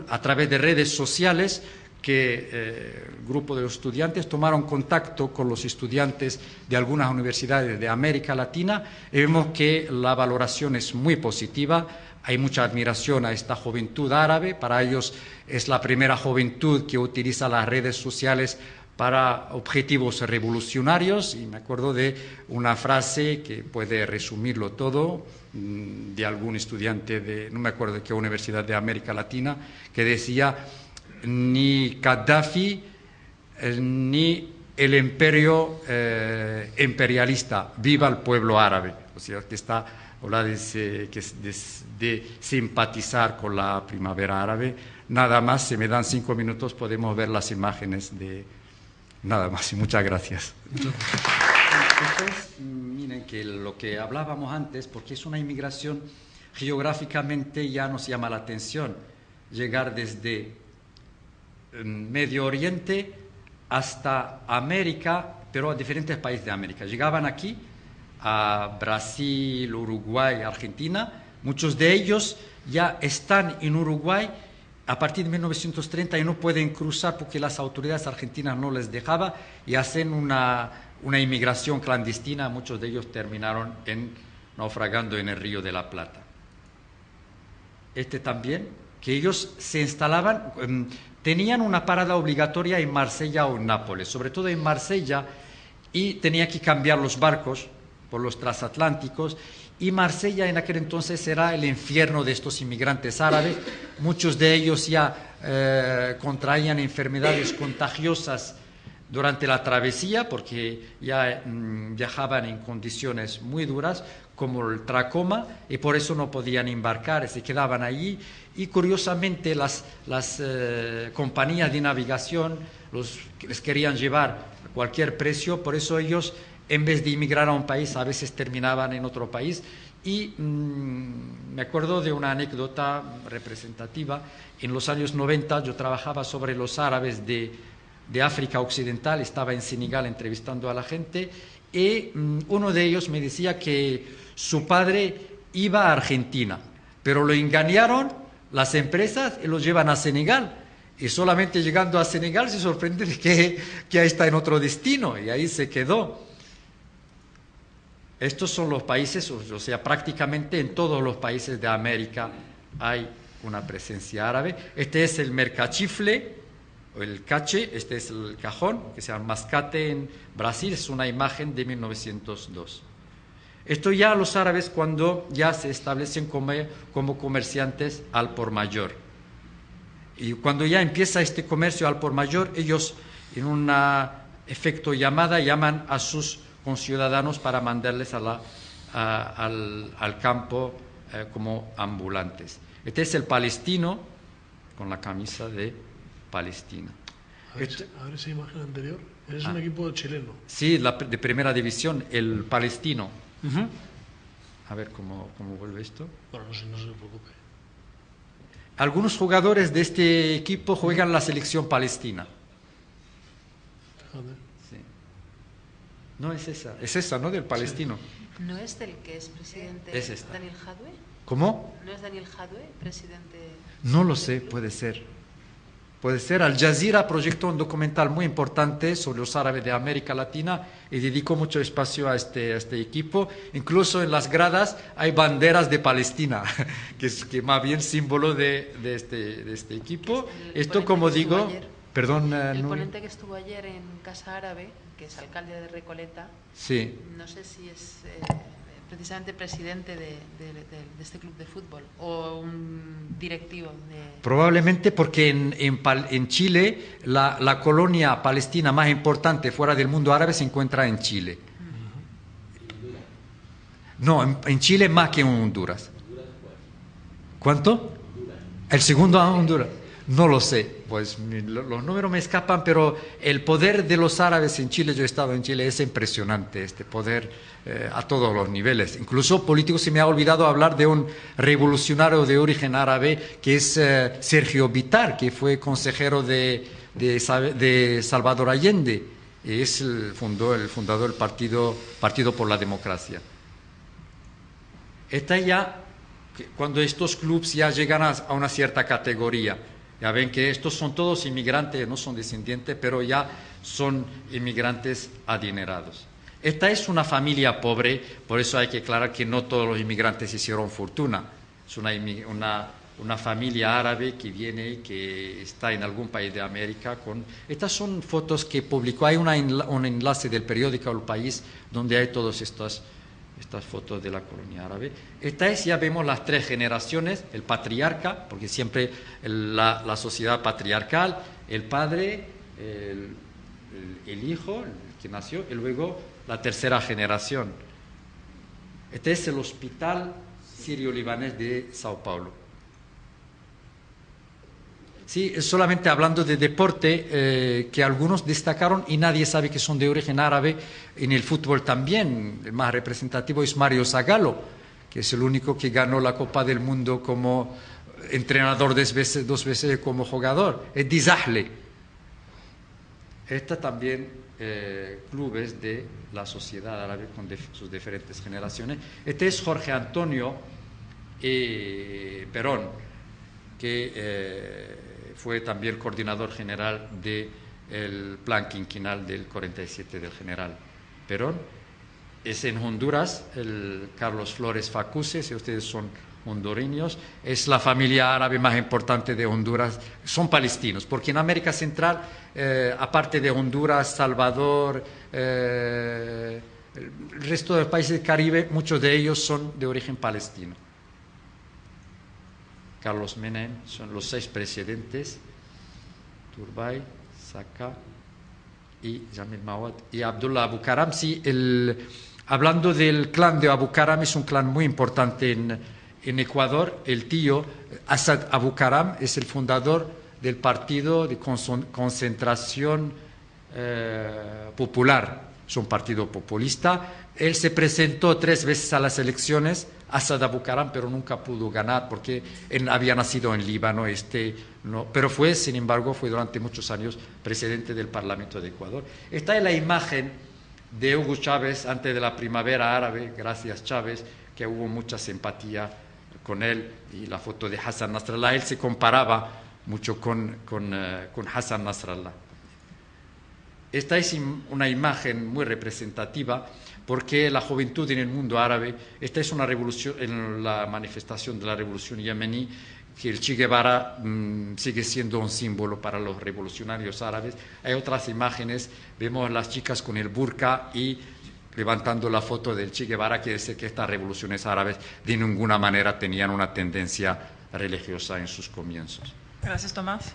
a través de redes sociales que el grupo de los estudiantes tomaron contacto con los estudiantes de algunas universidades de América Latina y vemos que la valoración es muy positiva. Hay mucha admiración a esta juventud árabe. Para ellos es la primera juventud que utiliza las redes sociales para objetivos revolucionarios. Y me acuerdo de una frase que puede resumirlo todo, de algún estudiante no me acuerdo de qué universidad de América Latina, que decía: ni Gaddafi ni el imperio imperialista, viva el pueblo árabe. O sea, que está habla de simpatizar con la primavera árabe. Nada más, si me dan 5 minutos podemos ver las imágenes de... Nada más, y muchas gracias. Entonces, miren que lo que hablábamos antes, porque es una inmigración geográficamente ya nos llama la atención, llegar desde Medio Oriente hasta América, pero a diferentes países de América. Llegaban aquí a Brasil, Uruguay, Argentina. Muchos de ellos ya están en Uruguay a partir de 1930 y no pueden cruzar porque las autoridades argentinas no les dejaban y hacen una inmigración clandestina. Muchos de ellos terminaron naufragando en el Río de la Plata. También, que ellos se instalaban, tenían una parada obligatoria en Marsella o en Nápoles, sobre todo en Marsella, y tenía que cambiar los barcos por los transatlánticos, y Marsella en aquel entonces era el infierno de estos inmigrantes árabes. Muchos de ellos ya contraían enfermedades contagiosas durante la travesía porque ya viajaban en condiciones muy duras, como el tracoma, y por eso no podían embarcar, se quedaban allí. Y curiosamente las compañías de navegación les querían llevar a cualquier precio, por eso ellos, en vez de emigrar a un país, a veces terminaban en otro país. Y me acuerdo de una anécdota representativa. En los años 90 yo trabajaba sobre los árabes de África Occidental, estaba en Senegal entrevistando a la gente, y uno de ellos me decía que su padre iba a Argentina, pero lo engañaron las empresas y lo llevan a Senegal. Y solamente llegando a Senegal se sorprende de que ahí está en otro destino, y ahí se quedó. Estos son los países, o sea, prácticamente en todos los países de América hay una presencia árabe. Este es el mercachifle, o el cache, este es el cajón, que se llama mascate en Brasil, es una imagen de 1902. Esto ya los árabes cuando ya se establecen como comerciantes al por mayor. Y cuando ya empieza este comercio al por mayor, ellos en un efecto llamada llaman a sus conciudadanos para mandarles al campo como ambulantes. Este es el palestino con la camisa de Palestina. A ver esa imagen anterior. Es un equipo chileno. Sí, de primera división, el palestino. A ver cómo vuelve esto. Bueno, no se preocupe. Algunos jugadores de este equipo juegan la selección palestina. Joder. Sí. No es esa, ¿no? Del palestino. Sí. ¿No es del que es presidente Es esta. Daniel Jadwe? ¿Cómo? ¿No es Daniel Jadwe, presidente? No lo sé, puede ser. Puede ser. Al Jazeera proyectó un documental muy importante sobre los árabes de América Latina y dedicó mucho espacio a este equipo. Incluso en las gradas hay banderas de Palestina, que es más bien símbolo de este equipo. Esto, como digo, perdón. El ponente que estuvo ayer en Casa Árabe, que es alcalde de Recoleta, sí. No sé si es precisamente presidente de este club de fútbol o un directivo de... Probablemente porque en Chile la colonia palestina más importante fuera del mundo árabe se encuentra en Chile. No, en Chile más que en Honduras. ¿Cuánto? El segundo a Honduras. No lo sé, pues los números me escapan, pero el poder de los árabes en Chile, yo he estado en Chile, es impresionante, este poder a todos los niveles. Incluso políticos, se me ha olvidado hablar de un revolucionario de origen árabe, que es Sergio Bitar, que fue consejero de Salvador Allende, es el fundador del Partido por la Democracia. Está ya, cuando estos clubes ya llegan a una cierta categoría. Ya ven que estos son todos inmigrantes, no son descendientes, pero ya son inmigrantes adinerados. Esta es una familia pobre, por eso hay que aclarar que no todos los inmigrantes hicieron fortuna. Es una familia árabe que viene y que está en algún país de América. Estas son fotos que publicó, hay un enlace del periódico El País donde hay todas estas fotos de la colonia árabe. Ya vemos las tres generaciones, el patriarca, porque siempre la sociedad patriarcal, el padre, el hijo, el que nació, y luego la tercera generación. Este es el Hospital Sirio-Libanés de Sao Paulo. Sí, solamente hablando de deporte, que algunos destacaron y nadie sabe que son de origen árabe. En el fútbol también, el más representativo es Mario Zagallo, que es el único que ganó la Copa del Mundo como entrenador dos veces como jugador. Es Dizahle. Está también clubes de la sociedad árabe con sus diferentes generaciones. Este es Jorge Antonio Perón, que fue también coordinador general del plan quinquenal del 47 del general Perón. Es en Honduras, el Carlos Flores Facuse, si ustedes son hondureños, es la familia árabe más importante de Honduras, son palestinos, porque en América Central, aparte de Honduras, Salvador, el resto de los países del Caribe, muchos de ellos son de origen palestino. Carlos Menem, son los 6 presidentes, Turbay, Saca y Jamil Mawad y Abdullah Abu Karam. Sí, hablando del clan de Abu Karam, es un clan muy importante en Ecuador. El tío Asad Abu Karam es el fundador del partido de concentración popular, es un partido populista. Él se presentó 3 veces a las elecciones, Asad Abu Karam, pero nunca pudo ganar porque él había nacido en Líbano, no, pero sin embargo, fue durante muchos años presidente del Parlamento de Ecuador. Esta es la imagen de Hugo Chávez antes de la primavera árabe, gracias Chávez, que hubo mucha simpatía con él, y la foto de Hassan Nasrallah. Él se comparaba mucho con Hassan Nasrallah. Esta es una imagen muy representativa porque la juventud en el mundo árabe, esta es una revolución, en la manifestación de la revolución yemení, que el Che Guevara sigue siendo un símbolo para los revolucionarios árabes. Hay otras imágenes, vemos a las chicas con el burka y levantando la foto del Che Guevara, que dice que estas revoluciones árabes de ninguna manera tenían una tendencia religiosa en sus comienzos. Gracias, Tomás.